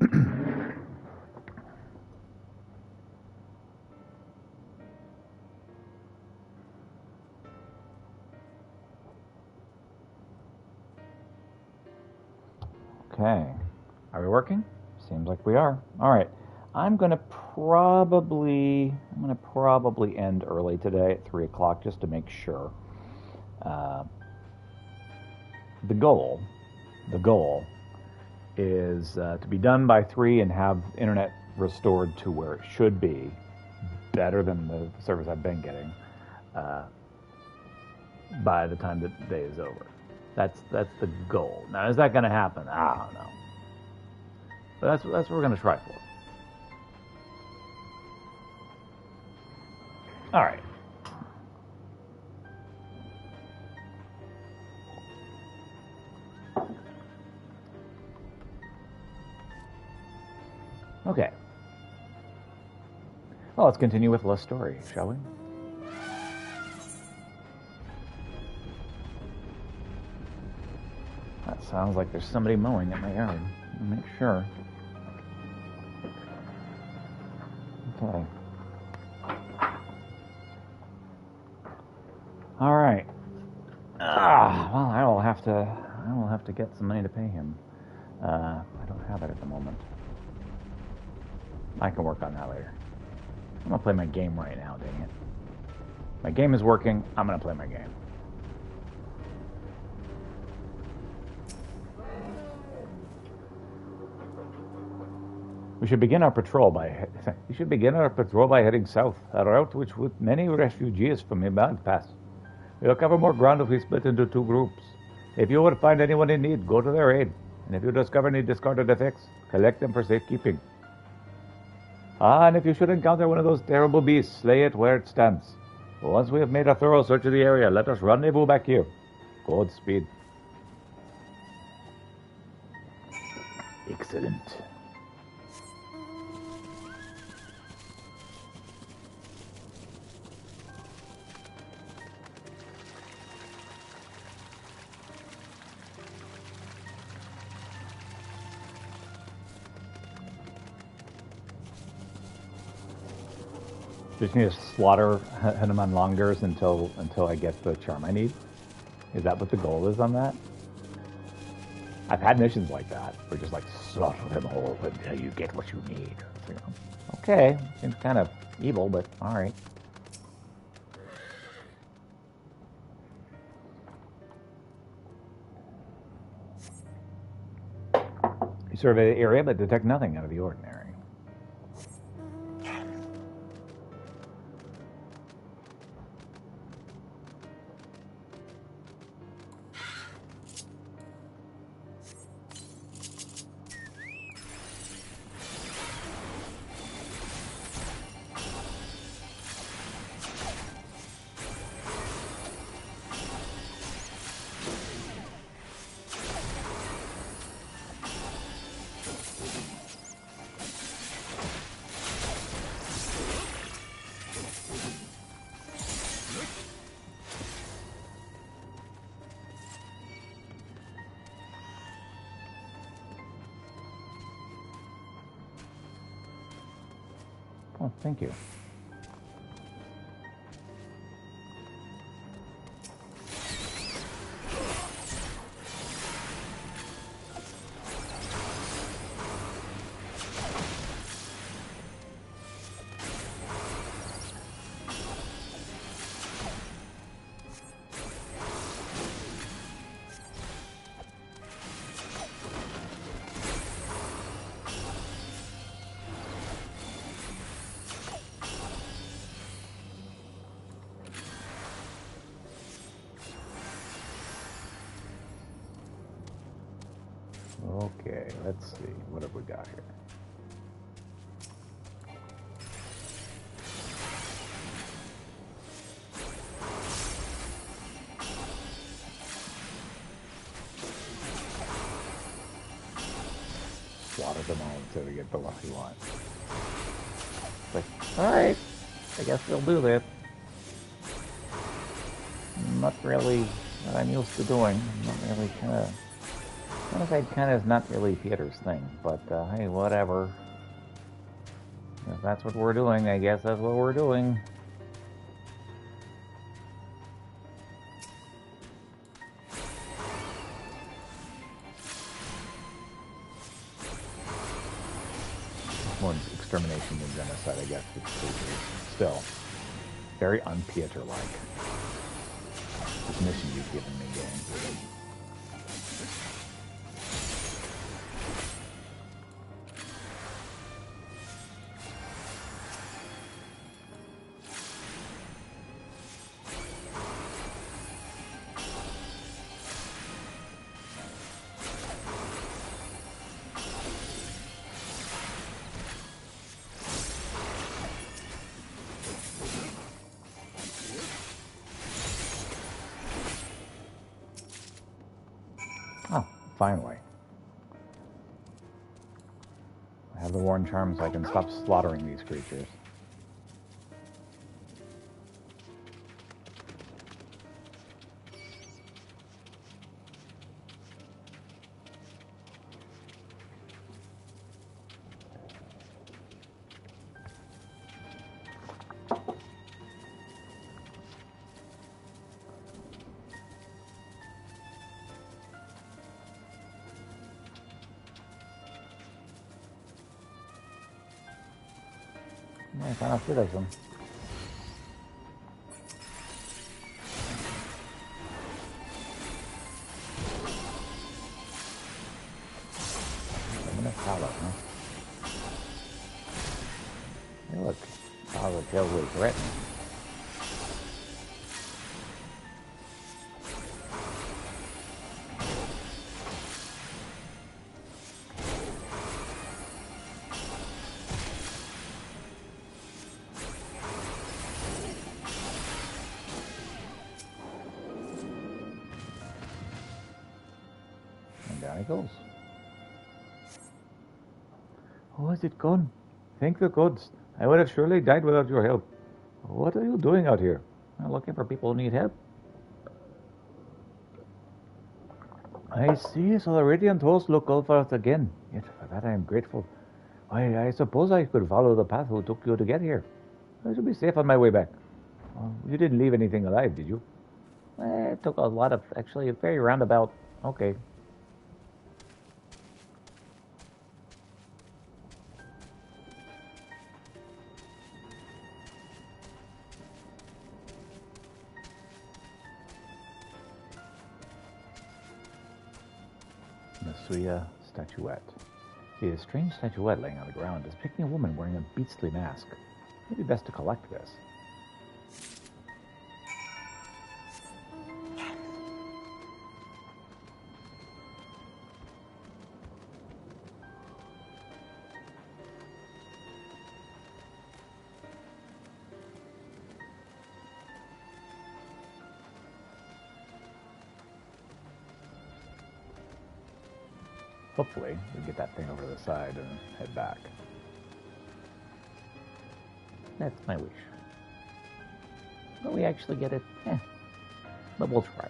Okay. Are we working? Seems like we are. All right. I'm gonna probably end early today at 3 o'clock just to make sure. The goal is to be done by 3 and have internet restored to where it should be, better than the service I've been getting, by the time the day is over. That's the goal. Now, is that going to happen? I don't know. But that's what we're going to try for. All right. Okay. Well, let's continue with the story, shall we? That sounds like there's somebody mowing at my yard. I'll make sure. Okay. All right. Well, I will have to get some money to pay him. I don't have it at the moment. I can work on that later. I'm gonna play my game right now, dang it. My game is working. I'm gonna play my game. We should begin our patrol by heading south, a route which with many refugees from Iban pass. We'll cover more ground if we split into 2 groups. If you would find anyone in need, go to their aid. And if you discover any discarded effects, collect them for safekeeping. And if you should encounter one of those terrible beasts, slay it where it stands. Once we have made a thorough search of the area, let us rendezvous back here. Godspeed. Excellent. Just need to slaughter Hanuman Longers until I get the charm I need. Is that what the goal is on that? I've had missions like that. Where just like slaughter them all until you get what you need. You know? Okay, seems kind of evil, but all right. You survey the area, but detect nothing out of the ordinary. Oh, thank you. Okay, let's see. What have we got here? Slaughter them all until we get the luck we want. Like, alright, I guess we'll do this. Not really what I'm used to doing. I'm not really kind of Genocide kind of is not really Peter's thing, but hey, whatever. If that's what we're doing, I guess that's what we're doing. More extermination than genocide, I guess. It's still very un-Peter-like. This mission you've given me, game. Finally. I have the Warren Charm so I can stop slaughtering these creatures. I found a few of them. I'm gonna follow, huh? Hey, look. Follow the tail was threatening. Down he goes. Oh, is it gone? Thank the gods. I would have surely died without your help. What are you doing out here? I'm looking for people who need help. I see, so the Radiant Host look out for us again. Yet for that I am grateful. Why, I suppose I could follow the path who took you to get here. I should be safe on my way back. You didn't leave anything alive, did you? It took a lot of, actually, a very roundabout. Okay. Masuya statuette. See, a strange statuette laying on the ground is picking a woman wearing a beastly mask. Maybe best to collect this. Hopefully, we get that thing over to the side and head back. That's my wish. Will we actually get it? But we'll try.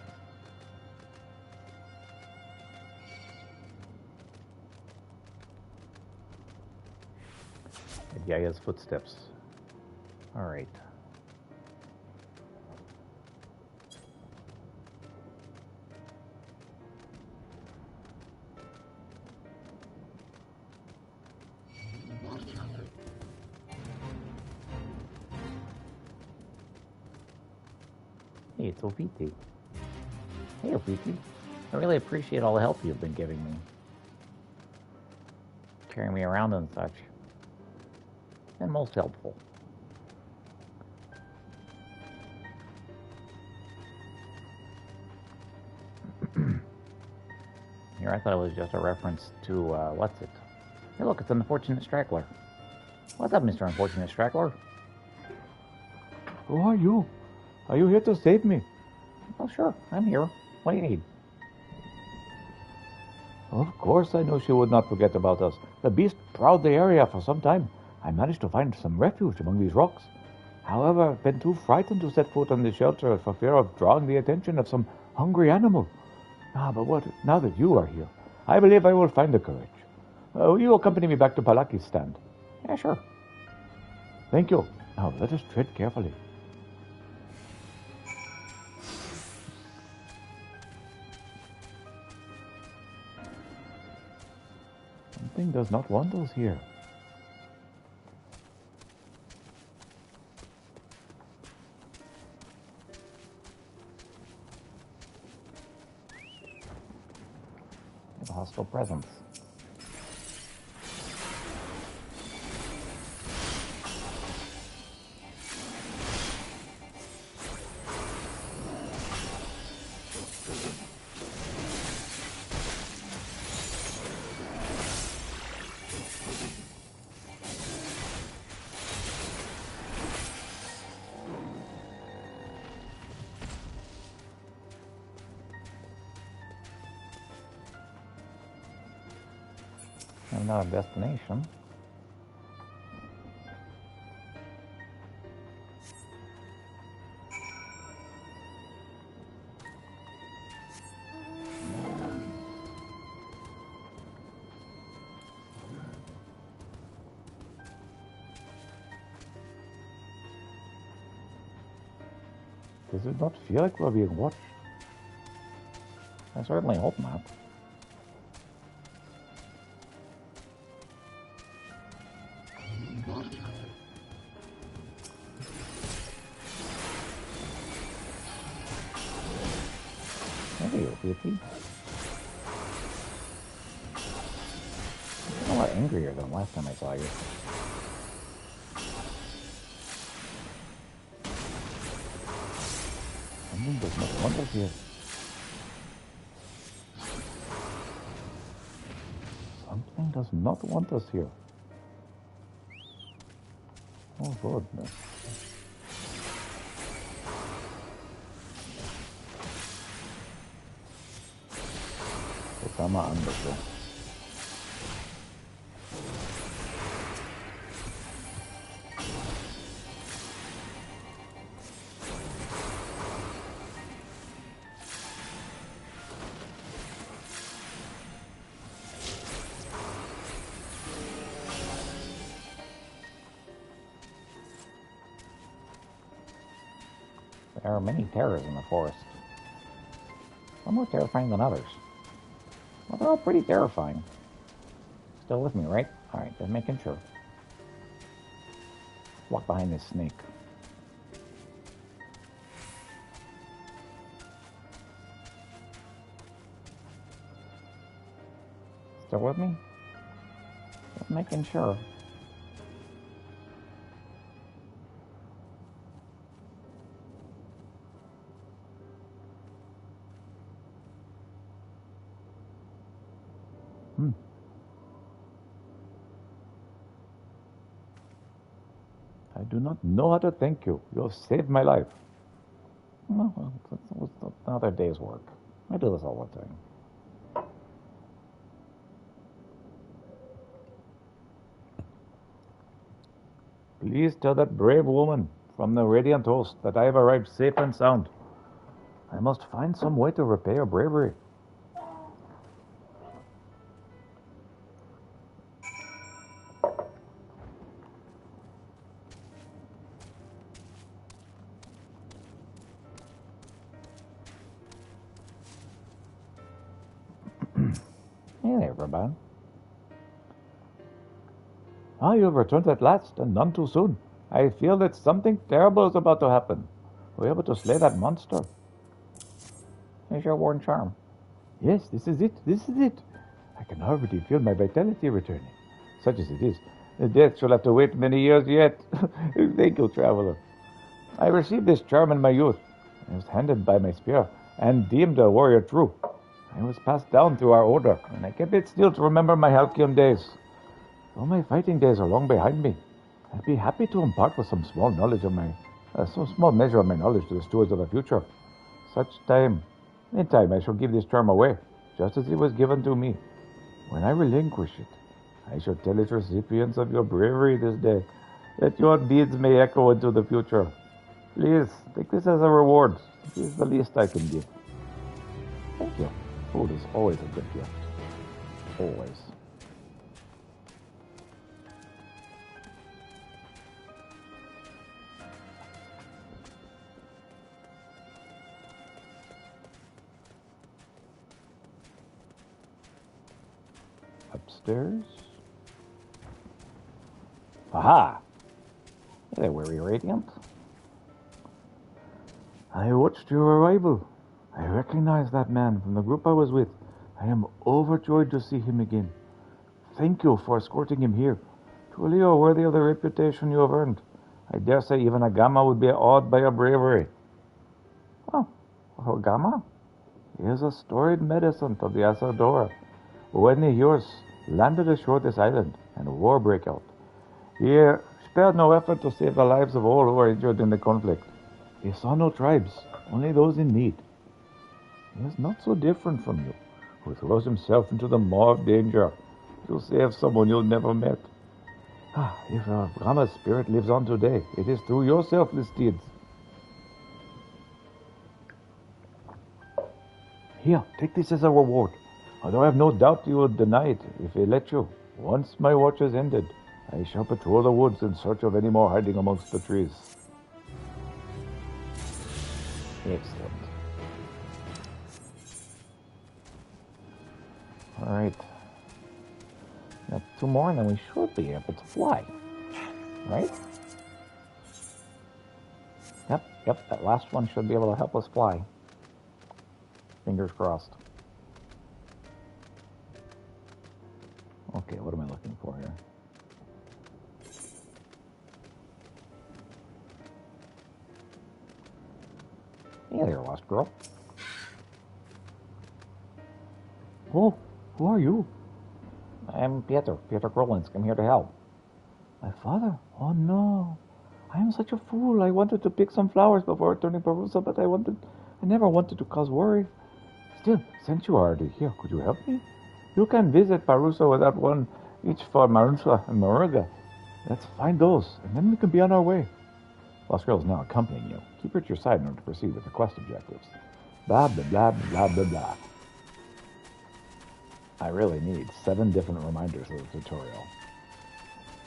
Yaya's footsteps. Alright. Hey, it's Opiti. Hey, Opiti. I really appreciate all the help you've been giving me. Carrying me around and such. And most helpful. Here, I thought it was just a reference to, what's it? Hey, look, it's an Unfortunate Straggler. What's up, Mr. Unfortunate Straggler? Who are you? Are you here to save me? Oh, sure, I'm here. What do you need? Of course I know she would not forget about us. The beast prowled the area for some time. I managed to find some refuge among these rocks. However, I've been too frightened to set foot on the shelter for fear of drawing the attention of some hungry animal. But now that you are here, I believe I will find the courage. Will you accompany me back to Palaki's stand? Yeah, sure. Thank you. Now, let us tread carefully. Something does not want us here. A hostile presence. I'm not a destination. Does it not feel like we're being watched? I certainly hope not. Maybe you'll be a thief. You're a lot angrier than last time I saw you. Something does not want us here. Something does not want us here. Oh, goodness. Tama ang gusto. There are many terrors in the forest. Some more terrifying than others. Well, they're all pretty terrifying. Still with me, right? Alright, just making sure. Walk behind this snake. Still with me? Just making sure. I do not know how to thank you. You have saved my life. Well, it's another day's work. I do this all the time. Please tell that brave woman from the Radiant Host that I have arrived safe and sound. I must find some way to repay her bravery. Hey there, Raban. Ah, you have returned at last, and none too soon. I feel that something terrible is about to happen. Were you able to slay that monster? Here's your worn charm. Yes, this is it. This is it. I can already feel my vitality returning. Such as it is. The death shall have to wait many years yet. Thank you, traveler. I received this charm in my youth. It was handed by my spear, and deemed a warrior true. I was passed down through our order, and I kept it still to remember my halcyon days. Though my fighting days are long behind me, I'd be happy to impart with some small measure of my knowledge to the stewards of the future. In time I shall give this charm away, just as it was given to me. When I relinquish it, I shall tell its recipients of your bravery this day, that your deeds may echo into the future. Please, take this as a reward. It is the least I can give. Thank you. Food is always a good gift. Always. Upstairs. Aha! Hey there, weary radiant. I watched your arrival. I recognize that man from the group I was with. I am overjoyed to see him again. Thank you for escorting him here. Truly you are worthy of the reputation you have earned. I dare say even a Gamma would be awed by your bravery. Oh, Gamma? He is a storied medicine of the Asadora. When the Hurs landed ashore this island and a war broke out, he spared no effort to save the lives of all who were injured in the conflict. He saw no tribes, only those in need. He is not so different from you, who throws himself into the maw of danger to save someone you've never met. If Rama's spirit lives on today, it is through your selfless deeds. Here, take this as a reward. Although I have no doubt you would deny it if they let you. Once my watch is ended, I shall patrol the woods in search of any more hiding amongst the trees. Excellent. Alright. Now 2 more and then we should be able to fly. Right? Yep, that last one should be able to help us fly. Fingers crossed. Okay, what am I looking for here? Hey there, lost girl. Oh, who are you? I'm Peter Grolinsk. I'm here to help. My father? Oh no. I am such a fool. I wanted to pick some flowers before returning Parusa, but I never wanted to cause worry. Still, since you are already here, could you help me? You can visit Parusa without one each for Marusa and Maruga. Let's find those, and then we can be on our way. Lost Girl is now accompanying you. Keep her at your side in order to proceed with the quest objectives. Blah, blah, blah, blah, blah, blah. I really need 7 different reminders of the tutorial.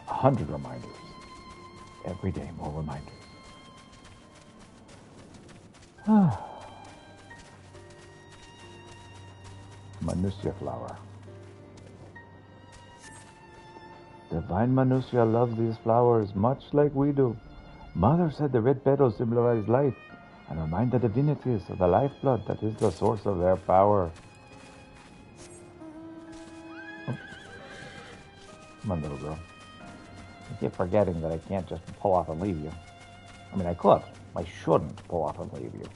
100 reminders. Every day, more reminders. Manusya flower. Divine Manusya loves these flowers much like we do. Mother said the red petals symbolize life and remind the divinities of the lifeblood that is the source of their power. Oh. Come on, little girl. I keep forgetting that I can't just pull off and leave you. I mean, I could. I shouldn't pull off and leave you.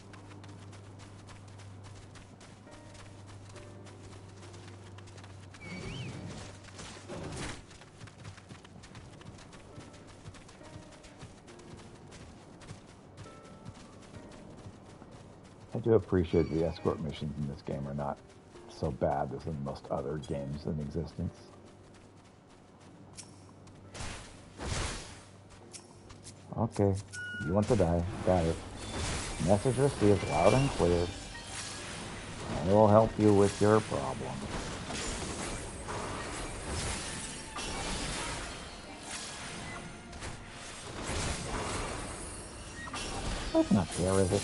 I do appreciate the escort missions in this game are not so bad as in most other games in existence. Okay, you want to die. Got it. Message received loud and clear. I will help you with your problem. That's not fair, is it?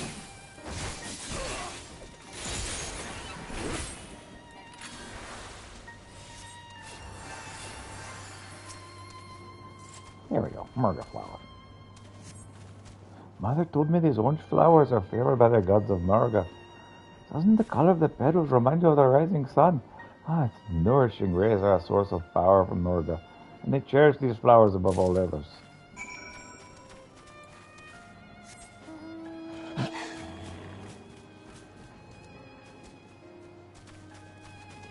There we go, murder flower. Mother told me these orange flowers are favored by the gods of Marga. Doesn't the color of the petals remind you of the rising sun? Its nourishing rays are a source of power from Marga, and they cherish these flowers above all others.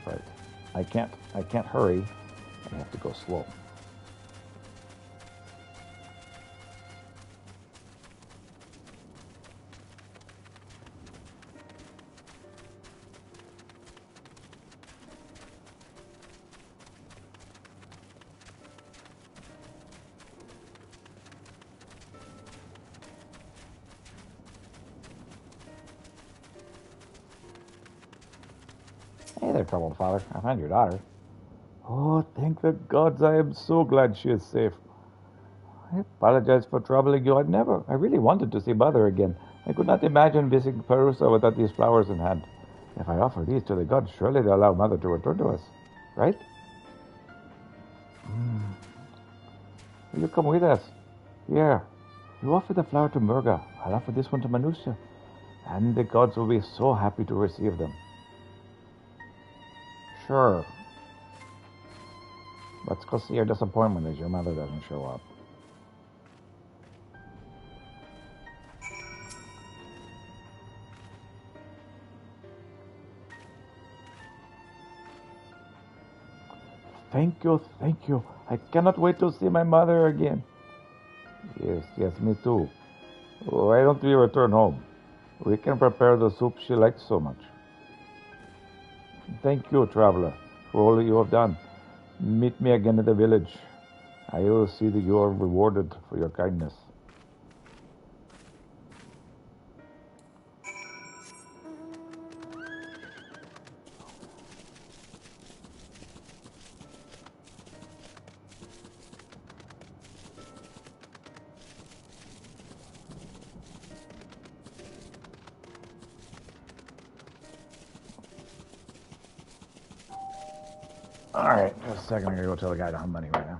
Right. I can't hurry. I have to go slow. Hey there, troubled father. I found your daughter. Oh, thank the gods, I am so glad she is safe. I apologize for troubling you. I really wanted to see Mother again. I could not imagine visiting Perusa without these flowers in hand. If I offer these to the gods, surely they'll allow Mother to return to us. Right? Will you come with us? Here. You offer the flower to Murga. I'll offer this one to Manusha. And the gods will be so happy to receive them. Sure. Let's go see your disappointment as your mother doesn't show up. Thank you, thank you. I cannot wait to see my mother again. Yes, me too. Why don't we return home? We can prepare the soup she likes so much. Thank you, traveler, for all you have done. Meet me again at the village. I will see that you are rewarded for your kindness. All right, just a second. I'm gonna go tell the guy to have money right now.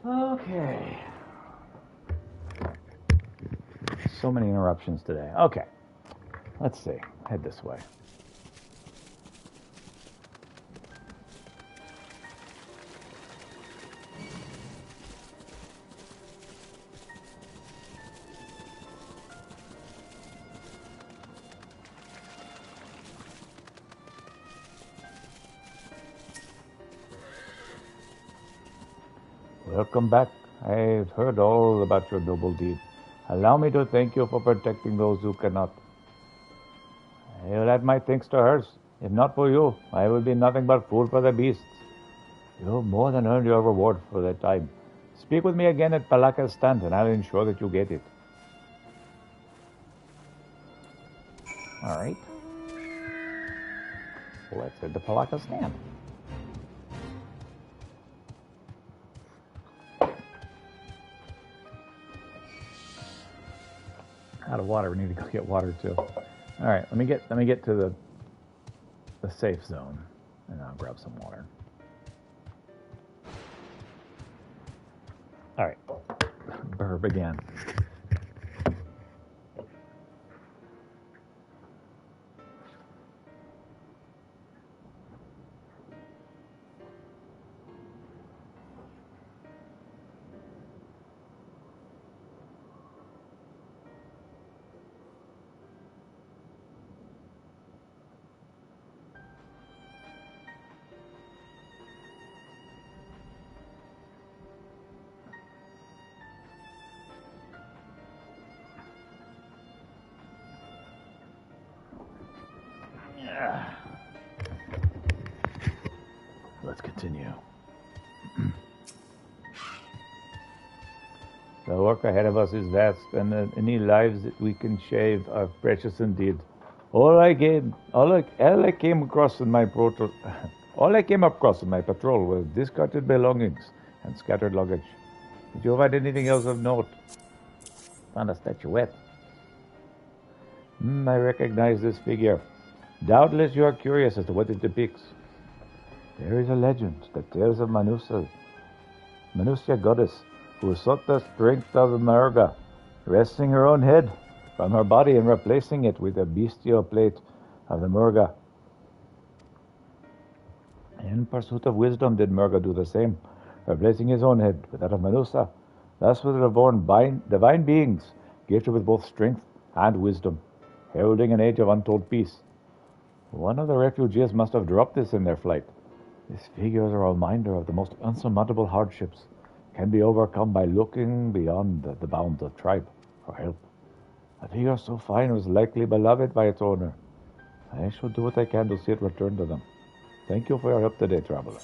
Okay. So many interruptions today. Okay. Let's see. Head this way. Welcome back. I've heard all about your noble deed. Allow me to thank you for protecting those who cannot. I will add my thanks to hers. If not for you, I would be nothing but food for the beasts. You have more than earned your reward for that time. Speak with me again at Palaka's stand, and I'll ensure that you get it. All right. Let's head to Palaka's stand. Out of water. We need to go get water too. All right. Let me get to the safe zone, and I'll grab some water. All right. Burp again. Let's continue. The work ahead of us is vast, and any lives that we can shave are precious indeed. All I came across in my all I came across in my patrol was discarded belongings and scattered luggage. Did you find anything else of note? Found a statuette. I recognize this figure. Doubtless you are curious as to what it depicts. There is a legend that tells of Manusia goddess, who sought the strength of Murga, wresting her own head from her body and replacing it with a bestial plate of the Murga. In pursuit of wisdom did Murga do the same, replacing his own head with that of Manusa. Thus were reborn divine beings, gifted with both strength and wisdom, heralding an age of untold peace. One of the refugees must have dropped this in their flight. This figure is a reminder of the most unsurmountable hardships can be overcome by looking beyond the bounds of tribe for help. A figure so fine was likely beloved by its owner. I shall do what I can to see it return to them. Thank you for your help today, traveler.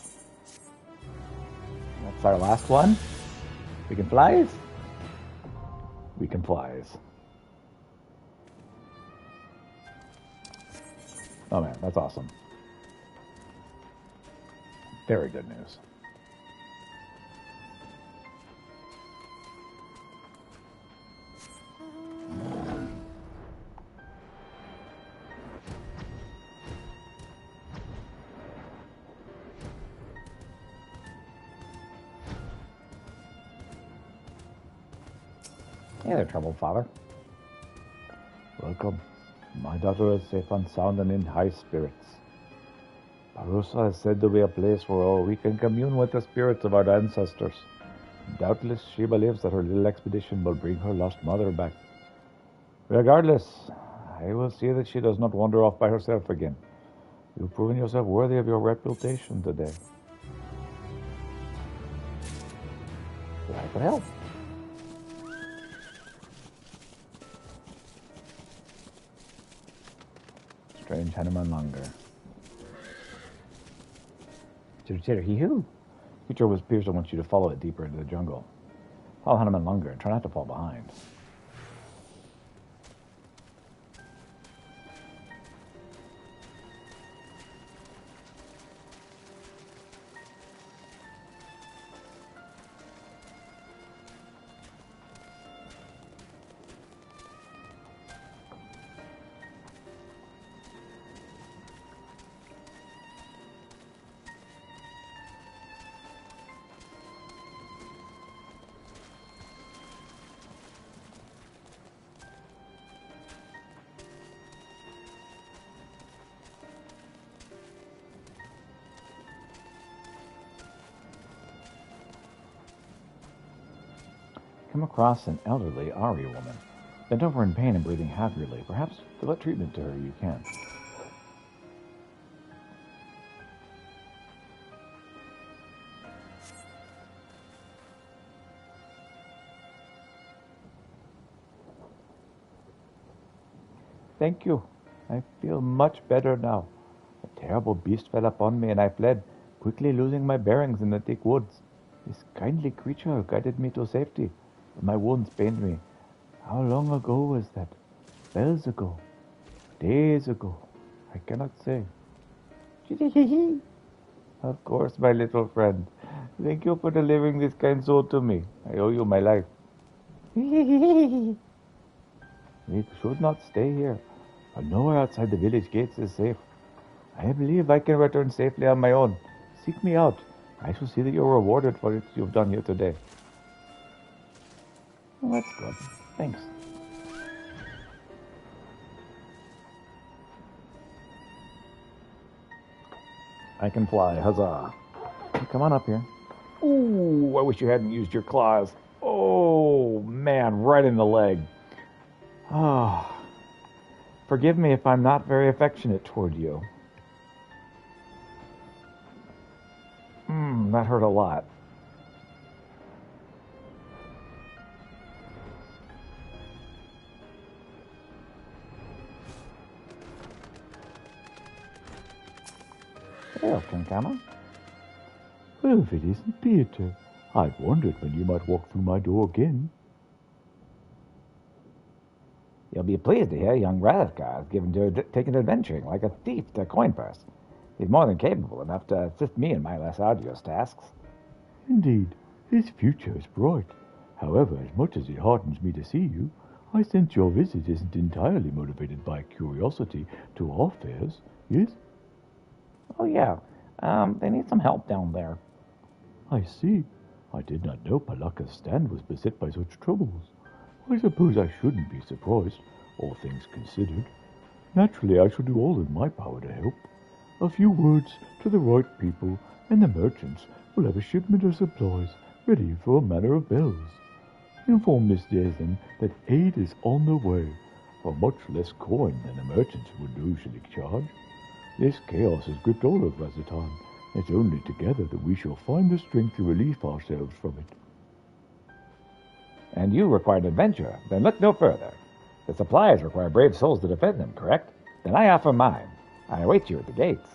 That's our last one. We can flies? We can flies. Oh man, that's awesome. Very good news. Hey there, troubled father. Welcome. My daughter is safe and sound and in high spirits. Barusa is said to be a place where all we can commune with the spirits of our ancestors. Doubtless she believes that her little expedition will bring her lost mother back. Regardless, I will see that she does not wander off by herself again. You've proven yourself worthy of your reputation today. I could help. Strange Hanuman longer. Chitter hee-hoo. Future was Pearson wants you to follow it deeper into the jungle. Follow Hanuman longer and try not to fall behind. Come across an elderly Ari woman, bent over in pain and breathing haggardly. Perhaps to what treatment to her you can. Thank you. I feel much better now. A terrible beast fell upon me and I fled, quickly losing my bearings in the thick woods. This kindly creature guided me to safety, but my wounds pained me. How long ago was that? Bells ago? Days ago? I cannot say. Of course, my little friend. Thank you for delivering this kind soul to me. I owe you my life. We should not stay here. But nowhere outside the village gates is safe. I believe I can return safely on my own. Seek me out. I shall see that you're rewarded for what you've done here today. Well, that's good. Thanks. I can fly. Huzzah. Come on up here. Ooh, I wish you hadn't used your claws. Oh, man, right in the leg. Oh, forgive me if I'm not very affectionate toward you. That hurt a lot. Welcome, Kama. Well, if it isn't Peter, I've wondered when you might walk through my door again. You'll be pleased to hear young Radhika is taken adventuring like a thief to a coin purse. He's more than capable enough to assist me in my less arduous tasks. Indeed, his future is bright. However, as much as it heartens me to see you, I sense your visit isn't entirely motivated by curiosity to our affairs, yes? Oh, yeah. They need some help down there. I see. I did not know Palaka's stand was beset by such troubles. I suppose I shouldn't be surprised, all things considered. Naturally, I shall do all in my power to help. A few words to the right people, and the merchants will have a shipment of supplies ready for a manner of bells. Inform Miss Desmond that aid is on the way, for much less coin than the merchants would usually charge. This chaos has gripped all of Razatan. It's only together that we shall find the strength to relieve ourselves from it. And you require an adventure. Then look no further. The supplies require brave souls to defend them, correct? Then I offer mine. I await you at the gates.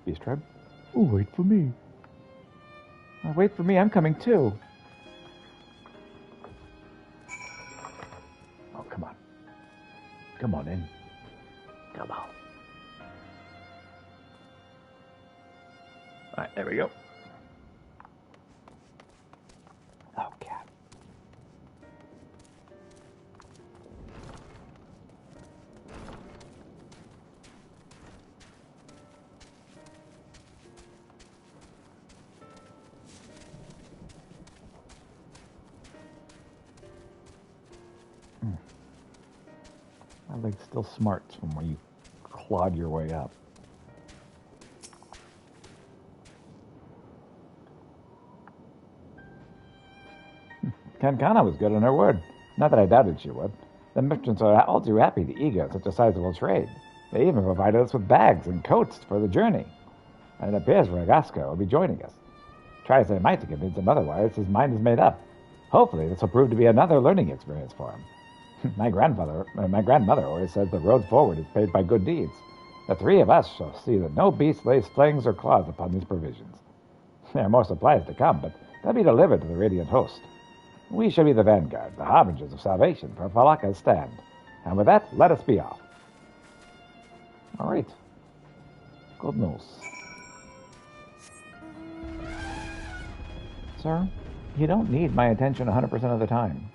Beast Tribe? Oh, wait for me. Wait for me, I'm coming too. Oh, come on. Come on in. Come on. All right, there we go. Oh, cat. My leg still smarts from where you clawed your way up. Kankana was good on her word. Not that I doubted she would. The merchants are all too happy to ego such a sizable trade. They even provided us with bags and coats for the journey. And it appears Ragaska will be joining us. Try as I might to convince him otherwise, his mind is made up. Hopefully this will prove to be another learning experience for him. My grandmother always says the road forward is paved by good deeds. The three of us shall see that no beast lays fangs or claws upon these provisions. There are more supplies to come, but they'll be delivered to the Radiant Host. We shall be the vanguard, the harbingers of salvation for Falaka's stand. And with that, let us be off. All right. Good news. Sir, you don't need my attention 100% of the time.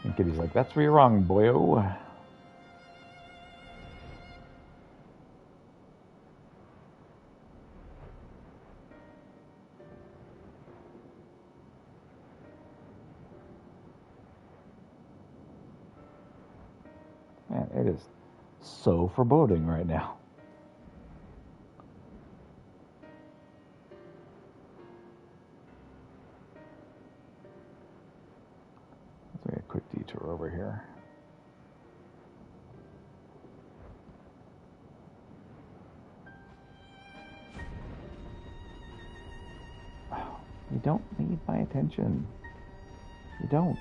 And Kitty's like, that's where you're wrong, boyo. Man, it is so foreboding right now. Let's make a quick detour over here. You don't need my attention. You don't.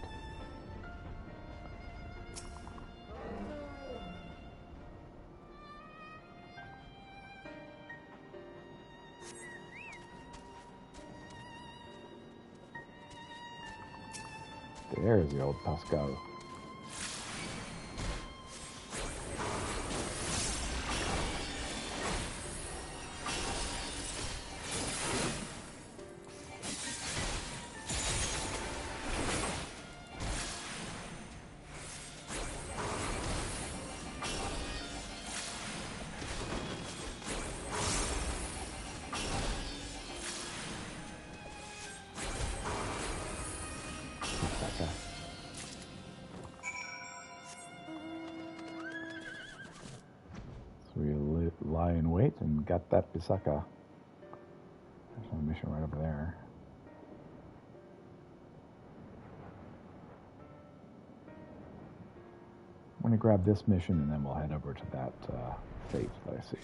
There's the old Pascal. So we lie in wait and got that Pisaka. There's a mission right over there. I'm going to grab this mission and then we'll head over to that fate that I see.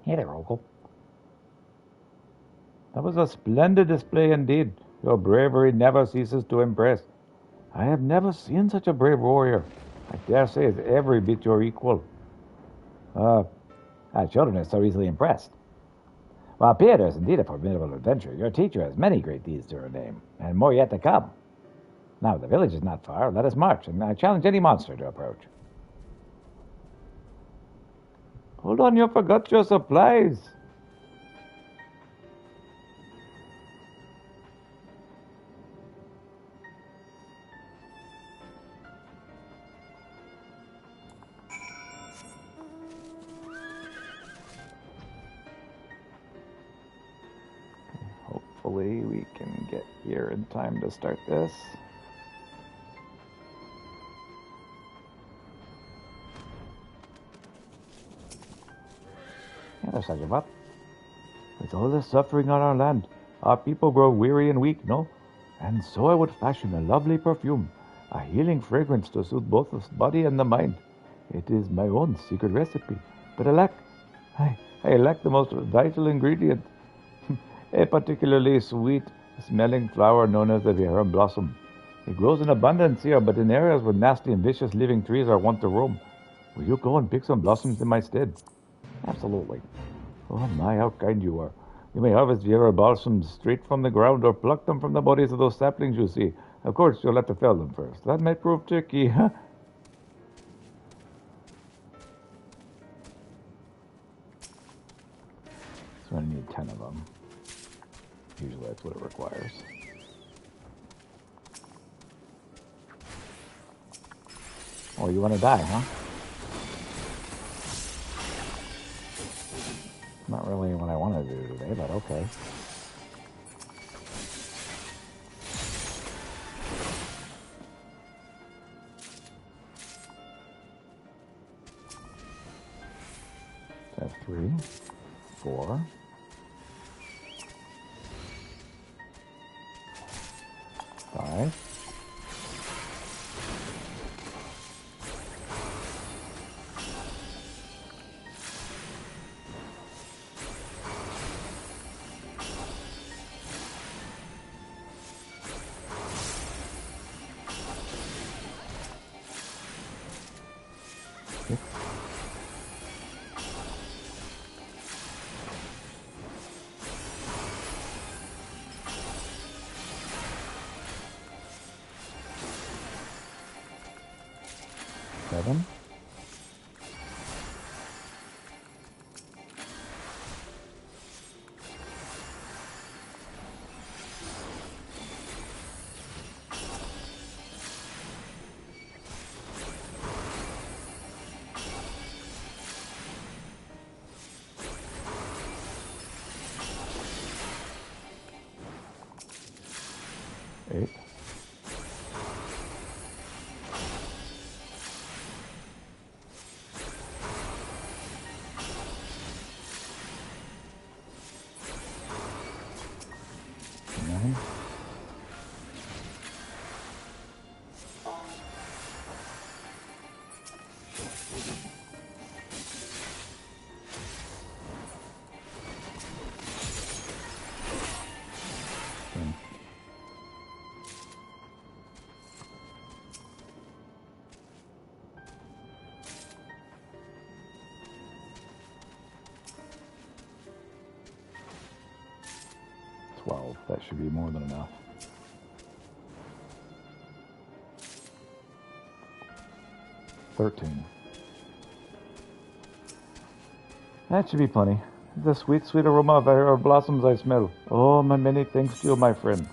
Hey there, Ogle. That was a splendid display indeed. Your bravery never ceases to impress. I have never seen such a brave warrior. I dare say it's every bit your equal. Children are so easily impressed. While Peter is indeed a formidable adventurer, your teacher has many great deeds to her name, and more yet to come. Now, the village is not far. Let us march, and I challenge any monster to approach. Hold on, you forgot your supplies. Hopefully we can get here in time to start this. Yeah, Sergeant Bob. With all the suffering on our land, our people grow weary and weak, no? And so I would fashion a lovely perfume, a healing fragrance to soothe both the body and the mind. It is my own secret recipe, but I lack the most vital ingredient, a particularly sweet-smelling flower known as the Vieira blossom. It grows in abundance here, but in areas where nasty and vicious living trees are wont to roam. Will you go and pick some blossoms in my stead? Absolutely. Oh my, how kind you are. You may harvest Vieira blossoms straight from the ground or pluck them from the bodies of those saplings you see. Of course, you'll have to fell them first. That might prove tricky, huh? So I need 10 of them. Usually that's what it requires. Oh, you want to die, huh? Not really what I want to do today, but okay. So I have 3, 4. 5. 6. 7. 8. 9. 10. 12. That should be more than enough. 13. That should be plenty. The sweet, sweet aroma of our blossoms I smell. Oh, my many thanks to you, my friend.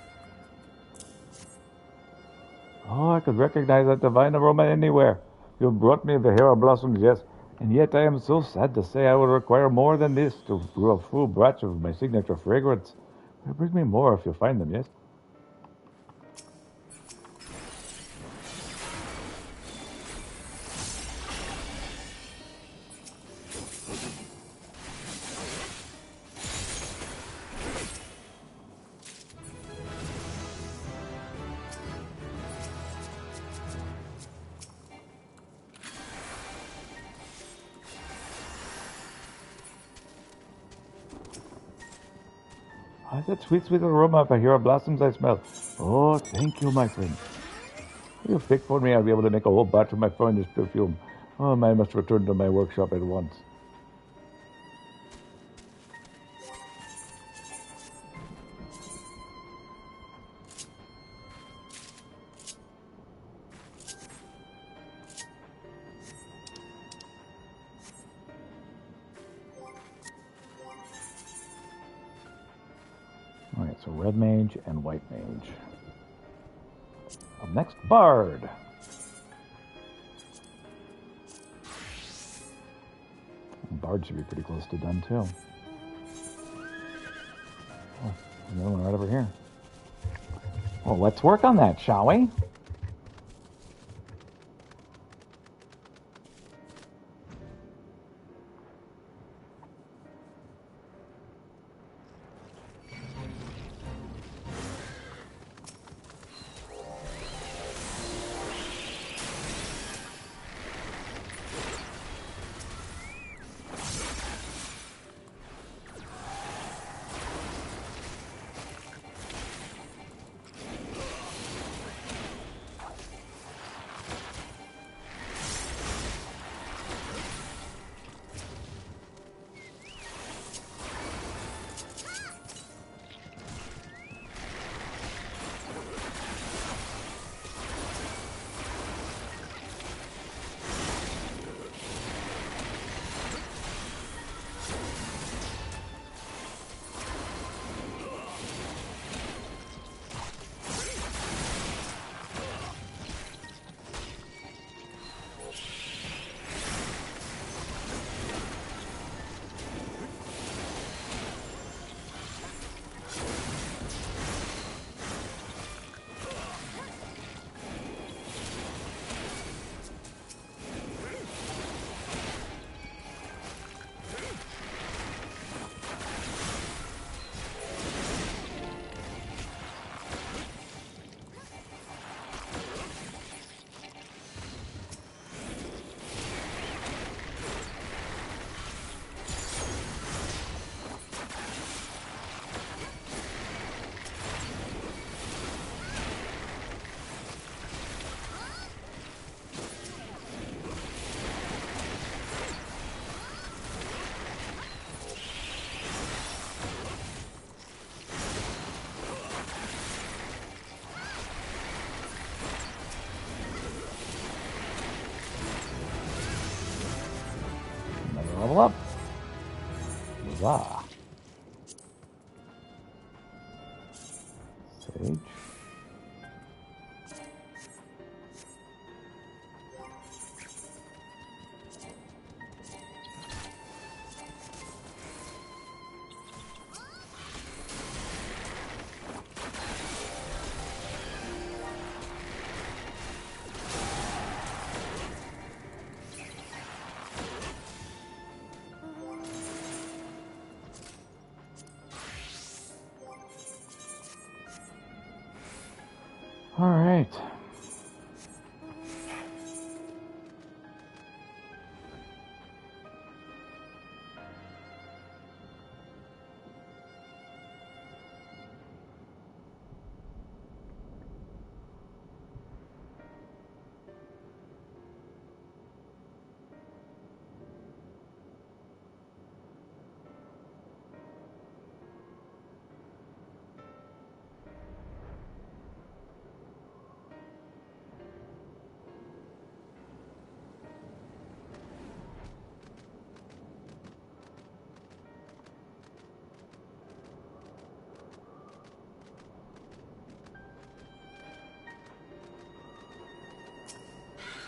Oh, I could recognize that divine aroma anywhere. You brought me the Hera blossoms, yes, and yet I am so sad to say I will require more than this to brew a full batch of my signature fragrance. Bring me more if you find them, yes? Oh, that sweet, sweet aroma of hero blossoms I smell. Oh, thank you, my friend. If you pick for me, I'll be able to make a whole batch of my finest perfume. Oh, I must return to my workshop at once. Alright, so red mage and white mage. Up next, bard. Bard should be pretty close to done too. Oh, another one right over here. Well, let's work on that, shall we? Level up. Huzzah. Sage. All right.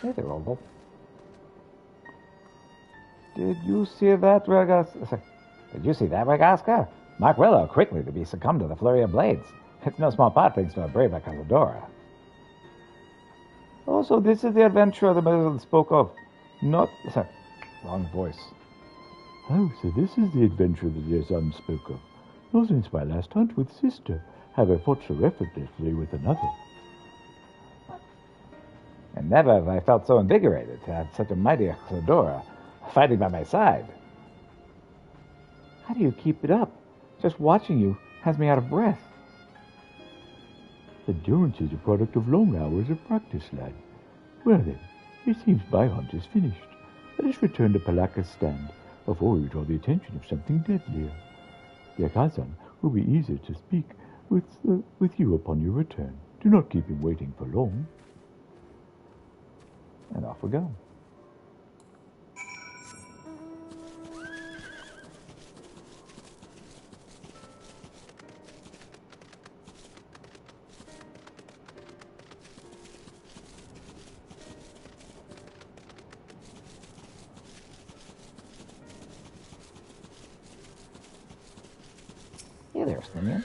Hey there, Ogle. Did you see that, Ragaska? Mark Willow quickly to be succumbed to the flurry of blades. It's no small part thanks to a brave Cazadora. Oh, so this is the adventure the President spoke of. Not... Wrong voice. Oh, so this is the adventure that your son spoke of. Not since my last hunt with sister have I fought so effortlessly with another. And never have I felt so invigorated to have such a mighty Cazadora fighting by my side. How do you keep it up? Just watching you has me out of breath. Endurance is a product of long hours of practice, lad. Well then, it seems my hunt is finished. Let us return to Palaka's stand before we draw the attention of something deadlier. The Khazan will be eager to speak with you upon your return. Do not keep him waiting for long. And off we go. Hey there, Slimmy.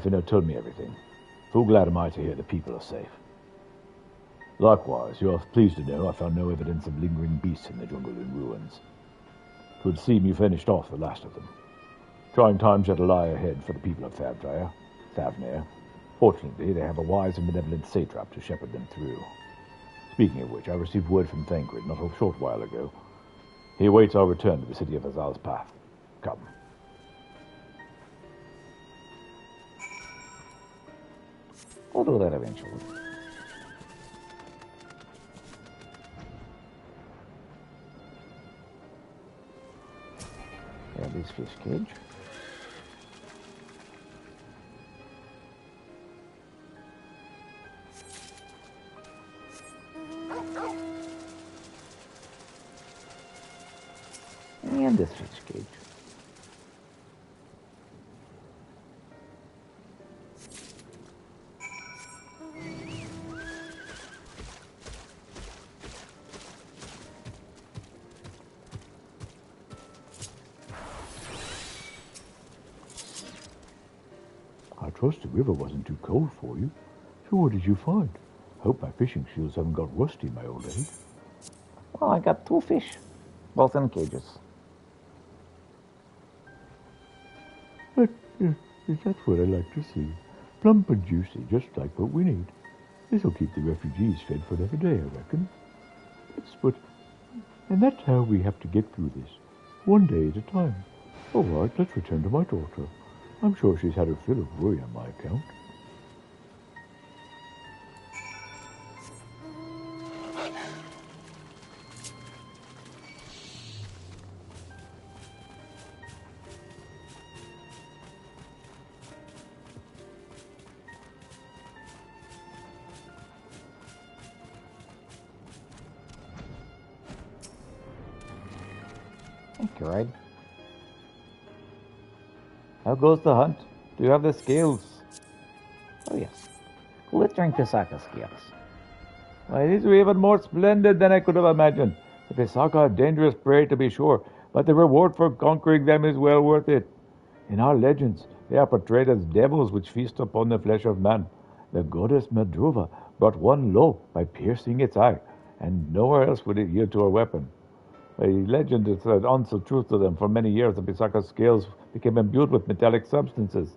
Finno told me everything. Full glad am I to hear the people are safe. Likewise, you are pleased to know I found no evidence of lingering beasts in the jungle in ruins. It would seem you finished off the last of them. Trying times yet lie ahead for the people of Thavnir. Fortunately, they have a wise and benevolent satrap to shepherd them through. Speaking of which, I received word from Thancred not a short while ago. He awaits our return to the city of Azal's Path. Come. We'll do that eventually. Grab this fish cage. And this fish cage. I trust the river wasn't too cold for you. So what did you find? Hope my fishing shields haven't got rusty in my old age. Well, I got 2 fish, both in cages. But that's what I like to see. Plump and juicy, just like what we need. This'll keep the refugees fed for another day, I reckon. And that's how we have to get through this. One day at a time. All right, let's return to my daughter. I'm sure she's had her fill of worry on my account. Thank you, Ride. How goes the hunt? Do you have the scales? Oh, yes. Glittering Pisaka scales. Why, these were even more splendid than I could have imagined. The Pisaka are dangerous prey, to be sure, but the reward for conquering them is well worth it. In our legends, they are portrayed as devils which feast upon the flesh of man. The goddess Madrova brought one low by piercing its eye, and nowhere else would it yield to her weapon. A legend has answered truth to them. For many years, the Pisaka's scales became imbued with metallic substances.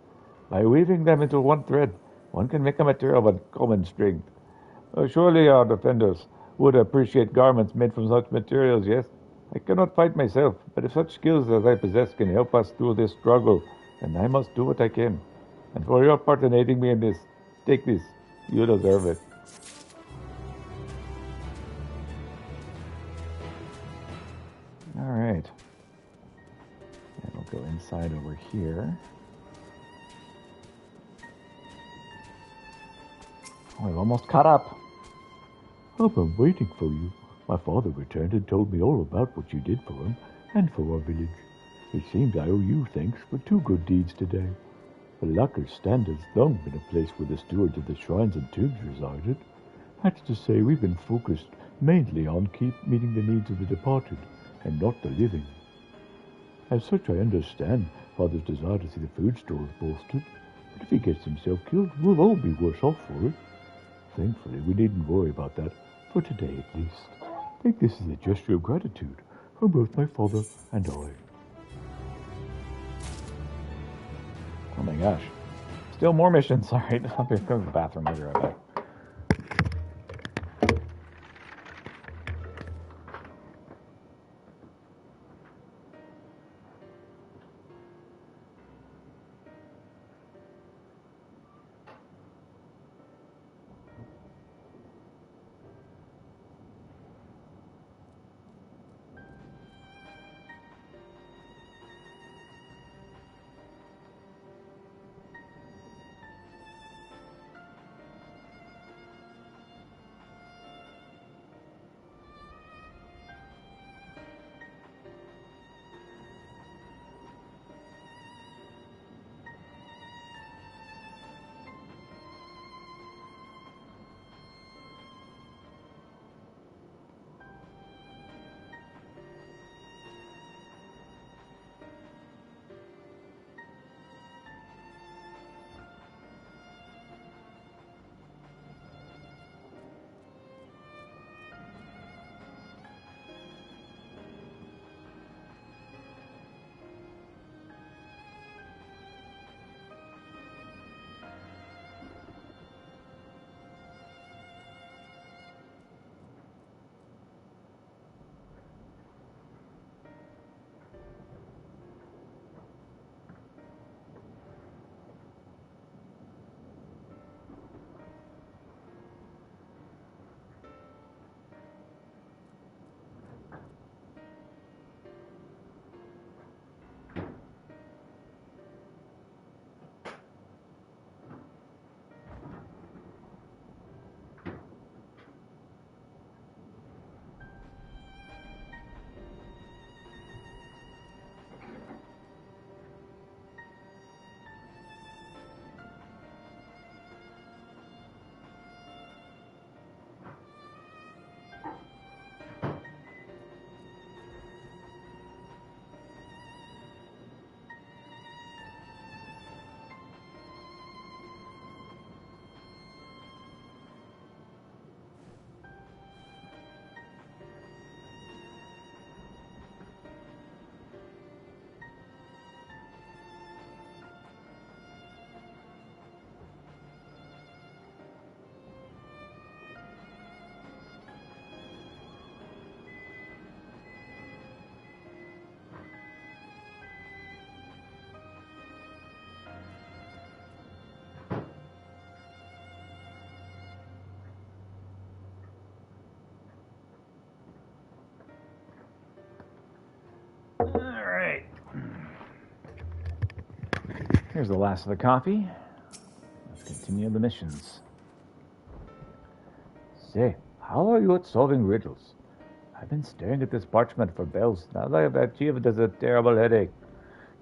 By weaving them into one thread, one can make a material of uncommon strength. Surely our defenders would appreciate garments made from such materials, yes? I cannot fight myself, but if such skills as I possess can help us through this struggle, then I must do what I can. And for your part in aiding me in this, take this. You deserve it. All right. And we'll go inside over here. Oh, we've almost caught up. I've been waiting for you. My father returned and told me all about what you did for him and for our village. It seems I owe you thanks for 2 good deeds today. Palaka's stand has long been a place where the stewards of the shrines and tombs resided. That's to say, we've been focused mainly on meeting the needs of the departed and not the living. As such, I understand Father's desire to see the food stores bolstered, but if he gets himself killed, we'll all be worse off for it. Thankfully, we needn't worry about that, for today at least. I think this is a gesture of gratitude from both my father and I. Oh my gosh. Still more missions. All right, I'll be going to the bathroom. I'll be right back. Here's the last of the coffee. Let's continue the missions. Say, how are you at solving riddles? I've been staring at this parchment for bells. Now that I've achieved a terrible headache.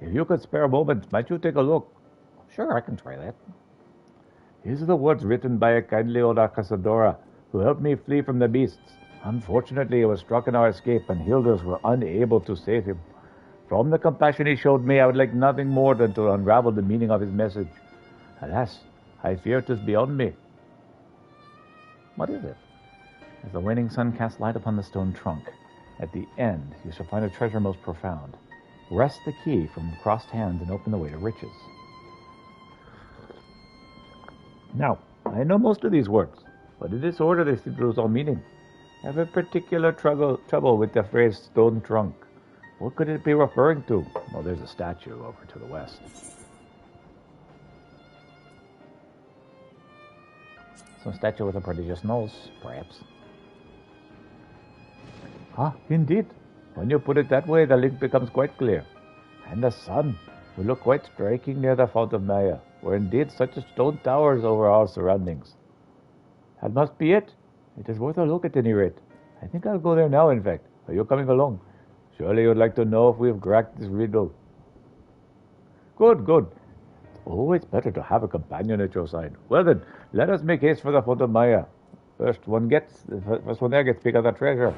If you could spare a moment, might you take a look? Sure, I can try that. These are the words written by a kindly old Acasadora who helped me flee from the beasts. Unfortunately, he was struck in our escape, and healers were unable to save him. From the compassion he showed me, I would like nothing more than to unravel the meaning of his message. Alas, I fear 'tis beyond me. What is it? As the waning sun casts light upon the stone trunk, at the end you shall find a treasure most profound. Wrest the key from crossed hands and open the way to riches. Now, I know most of these words, but in this order they seem to lose all meaning. I have a particular trouble with the phrase stone trunk. What could it be referring to? Well, there's a statue over to the west. Some statue with a prodigious nose, perhaps. Ah, indeed. When you put it that way, the link becomes quite clear. And the sun would look quite striking near the Fount of Maya, where indeed such a stone towers over our surroundings. That must be it. It is worth a look at any rate. I think I'll go there now, in fact. Are you coming along? Surely you'd like to know if we've cracked this riddle. Good, good. It's always better to have a companion at your side. Well then, let us make haste for the Fount of Maya. First one there gets pick of the treasure.